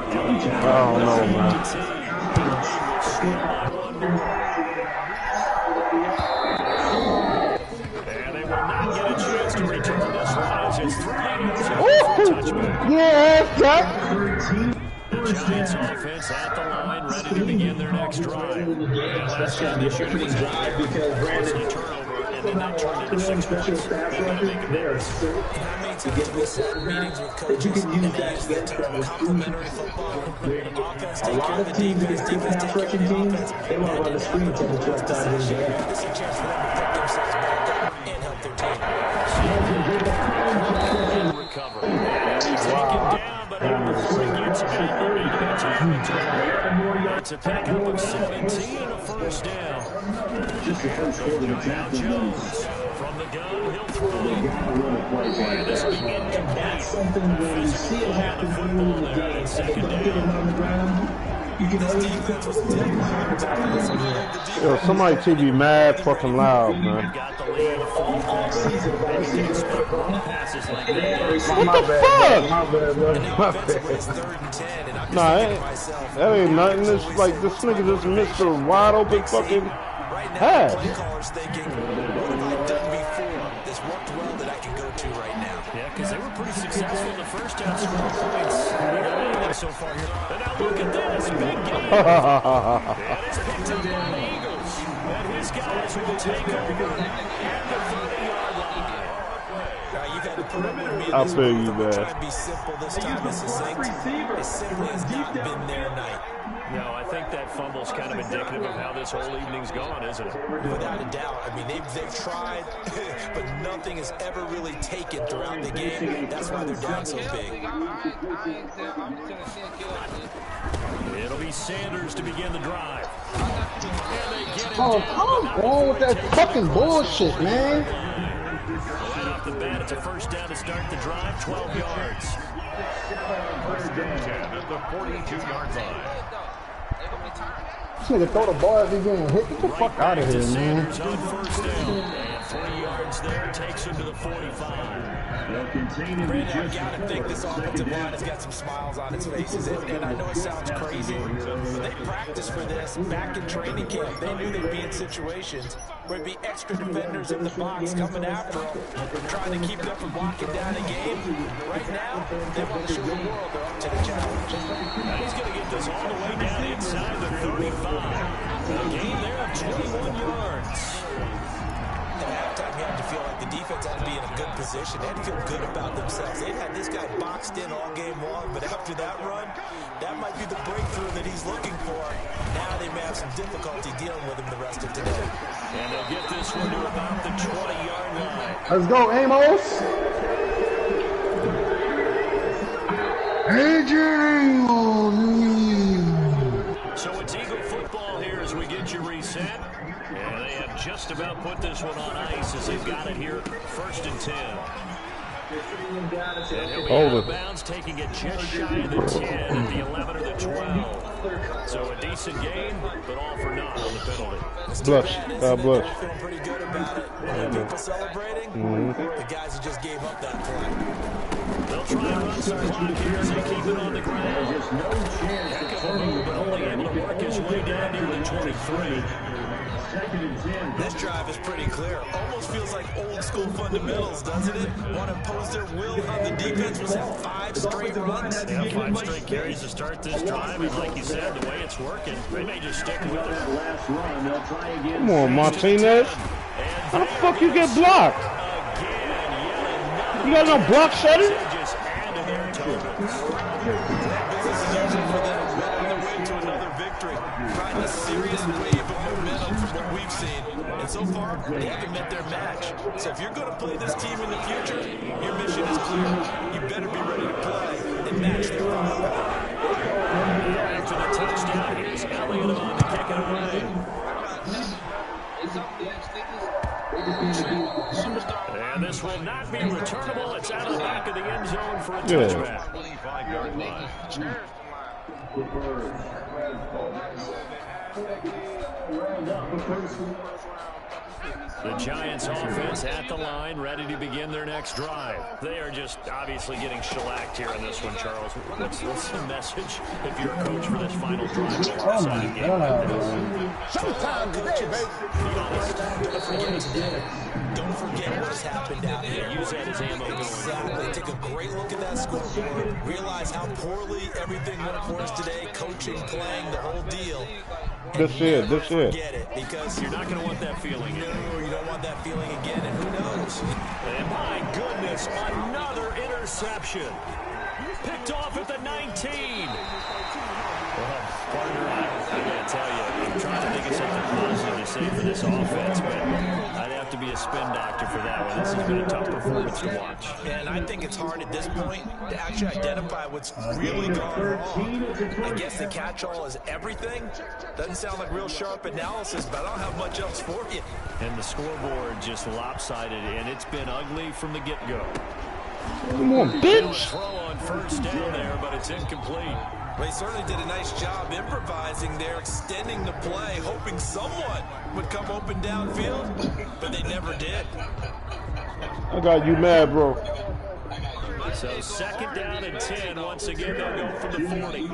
I don't know, man. And they will not get a chance to return this one as it's 3 touchback. Yeah, Jack. The Giants offense at the line, ready to begin their next drive. And last time this year was a drive because Brandon turnover, and then that turned into 6 points. they are certain to get this meetings with coaches, and they use that term complementary football. Offense take care of the defense, defense take care of the offense. They want to run the screen to the direct side of the game. This is a chance for them to pick themselves back up and help their team. Recover. Taken down, but number 3 gets it out. It's a pickup of 17 and a first down. Just the first quarter of Now Jones from the gun, he'll throw. And this will be incomplete. Something where you see it happen early in the game, and they don't get him on the ground. You can always defense was Yo, somebody should be mad fucking loud, man. Got the lead all season. passes like that. What the fuck? My bad, bro. My bad. Nah, that ain't nothing. It's like this nigga just missed a wide open fucking pass. This worked well that I can go to right now. Yeah, because they were pretty successful in the first half, scoring points. They got anything so far here. And now look at this, big game. And it's picked up by the Eagles. And his guys will take over at the 30-yard line. You've had to put up with me. I feel you, man. Try and be simple this time as succinct. It simply has not been their night. No, I think that fumble's kind of indicative of how this whole evening's gone, isn't it? Without a doubt. I mean, they've tried, but nothing has ever really taken throughout the game. That's why they're down so big. It'll be Sanders to begin the drive. Oh, come on with that fucking bullshit, man. Right off the bat, it's a first down to start the drive, 12 yards. First and 10 at the 42-yard line. This nigga throw the ball as he getting hit. Get the fuck out of here, man. Sanders on first down. And 3 yards there takes him to the 45. Brandon, I gotta think this offensive line has got some smiles on its faces, and I know it sounds crazy, but they practiced for this back in training camp. They knew they'd be in situations where there'd be extra defenders in the box coming after them, trying to keep them from locking down a game. Right now, they want to show the world they're up to the challenge. Now he's going to get this all the way down inside the 35. A gain there of 21 yards. At halftime, you had to feel like the defense had to be in a good position. They had to feel good about themselves. They've had this guy boxed in all game long, but after that run, that might be the breakthrough that he's looking for. Now they may have some difficulty dealing with him the rest of today. And they'll get this one to about the 20-yard line. Let's go, Amos. AJ. So it's Eagle football here as we get you reset. And they have just just about put this one on ice as they've got it here, 1st and 10. And he'll be out of bounds, taking it just shy of the 10 at the 11 or the 12. So a decent game, but all for naught on the penalty. Blush. God blush. Feeling pretty good about it. People celebrating. The guys who just gave up that play. They'll try and run some clock here as they keep it on the ground. Heck of a move, but only able to work his way down near the 23. This drive is pretty clear. Almost feels like old school fundamentals, doesn't it? Want to impose their will on the defense. Was that 5 straight runs? Yeah, 5 straight carries to start this drive, and like you said, the way it's working, they may just stick with it. Come on, Martinez. How the fuck you get blocked? You got no block setting? Just add to their totals. Business as usual for them. Well on their way to another victory. Riding a serious wave of momentum from what we've seen. And so far, they haven't met their match. So if you're going to play this team in the future, your mission is clear. You better be ready to play and match their power. After the touchdown, here's Elliott on to kick it away. And this will not be returnable. It's out of the back of the end zone for a touchback. 25-yard line. The Giants offense at the line, ready to begin their next drive. They are just obviously getting shellacked here in this one, Charles. What's the message if you're a coach for this final drive? Exciting game like this. Showtime today, baby. Don't forget what has happened out here. Use that as ammo. Exactly. Take a great look at that scoreboard. Realize how poorly everything went for us today. Coaching, playing, the whole deal. This is. Forget it, because you're not going to want that feeling. No, you don't want that feeling again, and who knows? And my goodness, another interception. Picked off at the 19. Well, partner, I got to tell you, I'm trying to think of something positive to say for this offense, but I'd have to be a spin doctor for that one. This has been a tough performance to watch. And I think it's hard at this point to actually identify what's really gone wrong. I guess the catch-all is everything. Doesn't sound like real sharp analysis, but I don't have much else for you. And the scoreboard just lopsided, and it's been ugly from the get-go. Come on, bitch. Throw on 1st down there, but it's incomplete. They certainly did a nice job improvising there, extending the play, hoping someone would come open downfield, but they never did. I got you mad, bro. So 2nd down and 10. Once again, they'll go from the 40.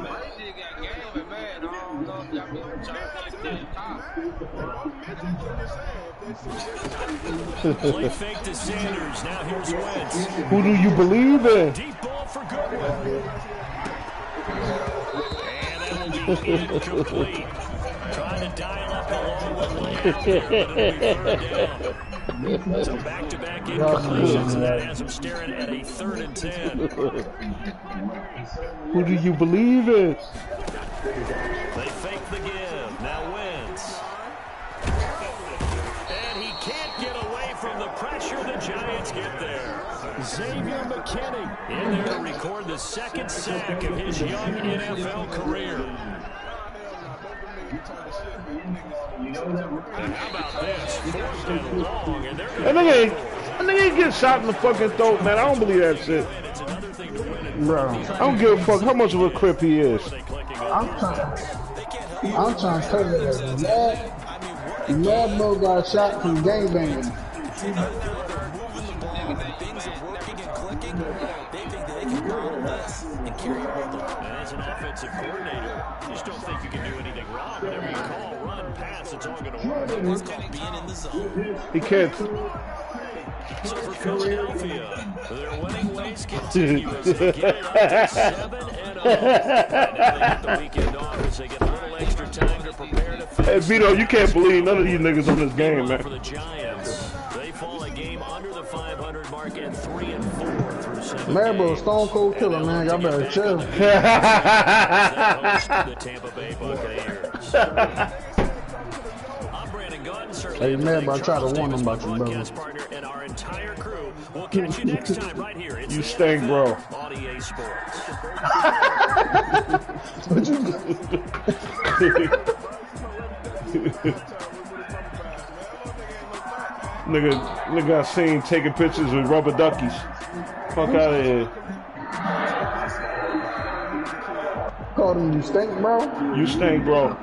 Play fake to Sanders. Now here's Wentz. Who do you believe in? Deep ball for Goodwin. And that will be incomplete. Trying to dial up the long one layout, but it'll be third down. So back-to-back incompletions, and that has them staring at a 3rd and 10. Who do you believe in? They fake the give. Now Wentz. And he can't get away from the pressure. The Giants get there. Xavier McKinney in there to record the 2nd sack of his young NFL career. And how about this? 4th and long, and they're That nigga ain't get shot in the fucking throat, man. I don't believe that shit. Bro, I don't give a fuck how much of a crip he is. I'm trying to tell you that Mad Mo got shot from gangbanging. Things are working and clicking. They think that they can model this and carry it with them. And as an offensive coordinator, you just don't think you can do anything wrong. Whatever you call, run, pass, it's all going to work. It's called being in the zone. He can't. So for Philadelphia, their winning ways continue as they get it up to 7-0. And now they get the weekend off as they get a little extra time to prepare to finish. Hey, Vito, you can't believe none of these niggas on this game, man. For the Giants, they fall a game under the 500 mark at 3-4 through 7 Man, bro, games. Stone Cold Killer, man. Y'all better chill. The Tampa Bay Buccaneers. I'm Brandon Gunn. Hey, man, bro, I try to warn them about you, brother. Partner and our entire crew. We'll catch you next time right here. It's You stink, bro. on EA Sports. Nigga I seen taking pictures with rubber duckies. Fuck out of here. Called him you stink, bro? You stink, bro.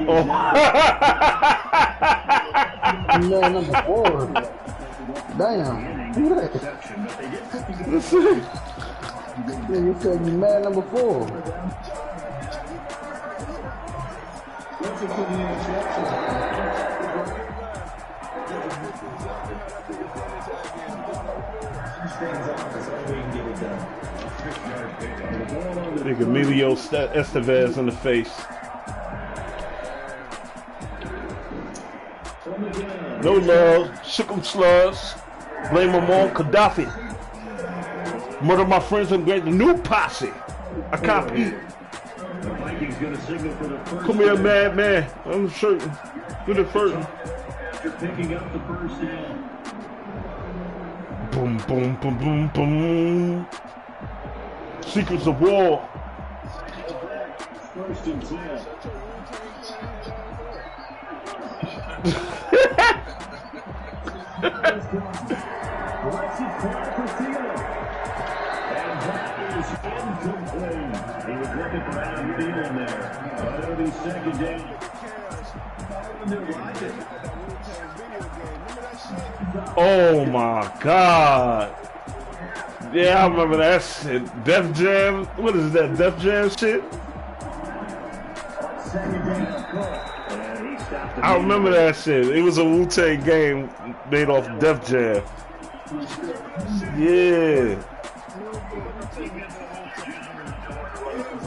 Oh. Man, number 4. Damn. Who that? You said you man number 4. Nigga Emilio Estevez in the face. No love, shook 'em slugs, blame them on Gaddafi. Murder my friends and get the new posse. I copy. Come here, man. I'm certain. Good at first. Picking up the first down. Boom, boom, boom, boom, boom. Secrets of war. First and 10. He was looking for Adam Thielen there. But it'll be second down. Oh my God. Yeah, I remember that shit. Def Jam. What is that? Def Jam shit? I remember that shit. It was a Wu-Tang game made off Def Jam. Yeah.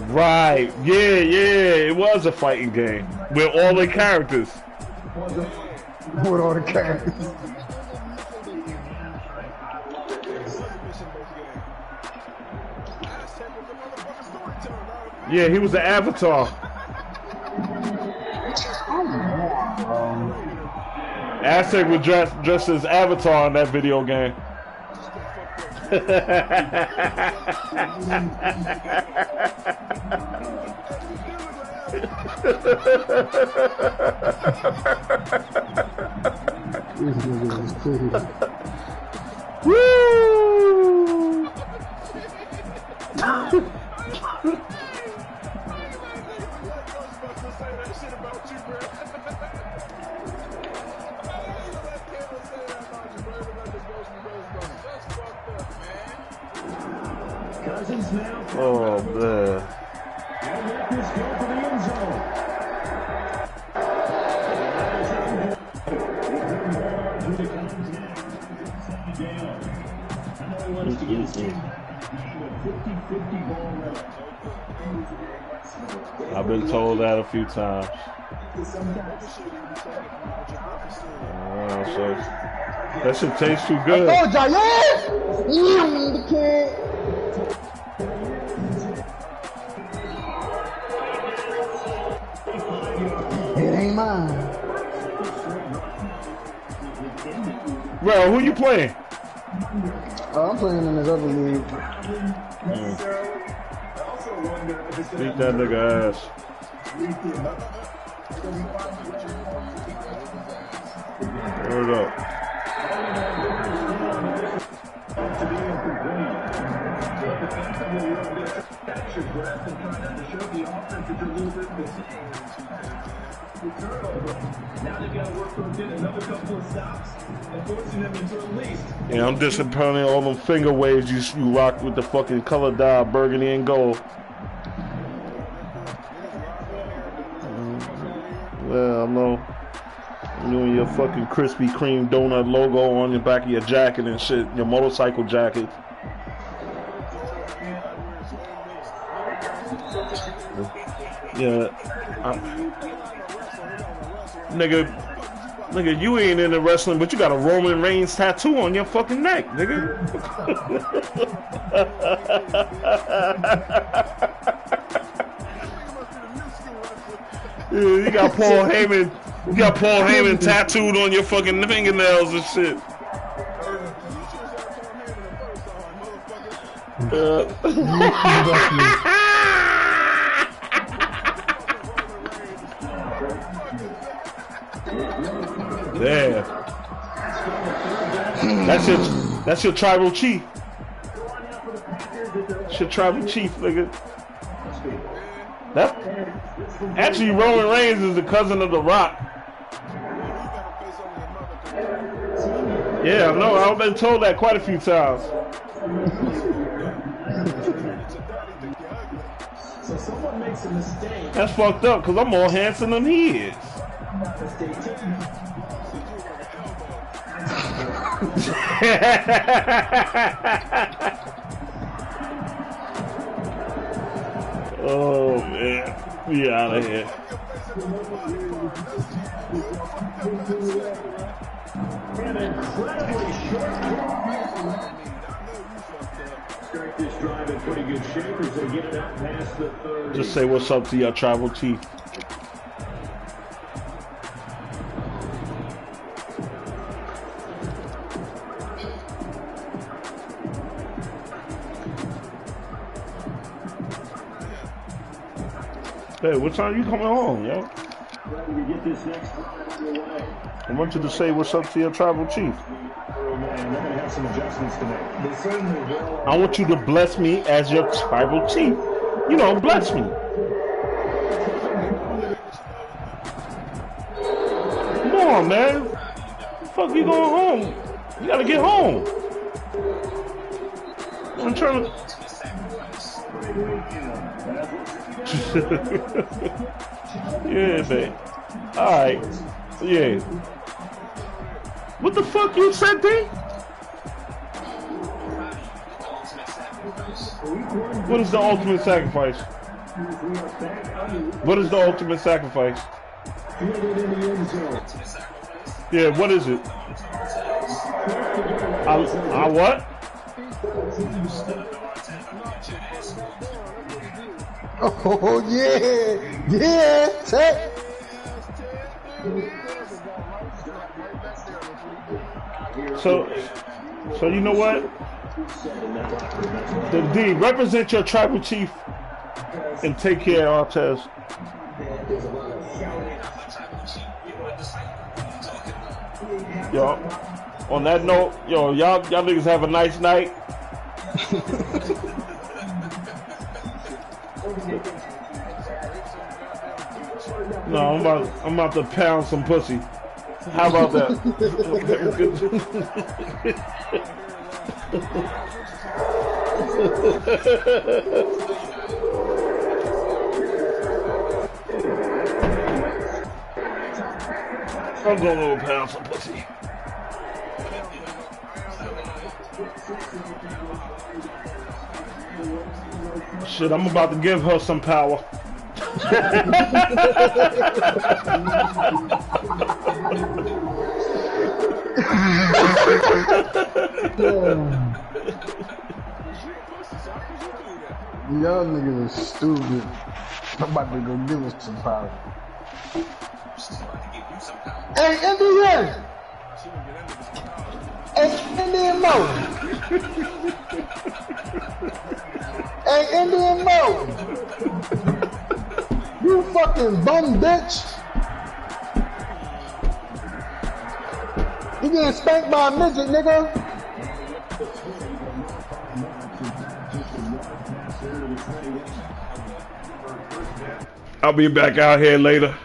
Right. Yeah. It was a fighting game with all the characters. With all the characters. Yeah, he was the Avatar. Aztec was dressed as Avatar in that video game. Woo! Oh man. I've been told that a few times. So that shit tastes too good. I told y'all, yeah! The kid. It ain't mine. Bro, who you playing? I'm playing in this other league. Beat that nigga ass. Word up. Yeah, I'm disappointed all them finger waves you rock with the fucking color dye burgundy and gold. Well, I know you and your fucking Krispy Kreme donut logo on the back of your jacket and shit, your motorcycle jacket. Yeah, nigga, you ain't into wrestling, but you got a Roman Reigns tattoo on your fucking neck, nigga. Yeah, you got Paul Heyman tattooed on your fucking fingernails and shit. Damn. That's your tribal chief. That's your tribal chief, nigga. That actually Roman Reigns is the cousin of The Rock. Yeah, I know. I've been told that quite a few times. So someone makes a mistake. That's fucked up because I'm more handsome than he is. Oh man, we out of here. An incredibly short start this drive in pretty good shape as they get it out past the 30. Just say what's up to your tribal chief. Hey, what time you coming home, yo? Ready to get this next drive underway. I want you to say what's up to your tribal chief. Oh man, they're going to have some adjustments tonight. They certainly will. I want you to bless me as your tribal chief. You know, bless me. Come on, man. The fuck you going home? You gotta get home. I'm trying to... Yeah, babe. Alright. Yeah. What the fuck you said, D? What is the ultimate sacrifice? What is the ultimate sacrifice? Yeah, what is it? I what? Oh yeah, yeah, Tech. So you know what? The D, represent your tribal chief and take care of Artez. Yo, on that note, yo, y'all niggas have a nice night. No, I'm about to pound some pussy. How about that? I'm gonna go pound some pussy. Shit, I'm about to give her some power. Y'all niggas are stupid. I'm about to go give us some power. Hey, Indian! Hey, Indian Mo! Hey, Indian Mo! You fucking bum bitch! You getting spanked by a midget, nigga? I'll be back out here later.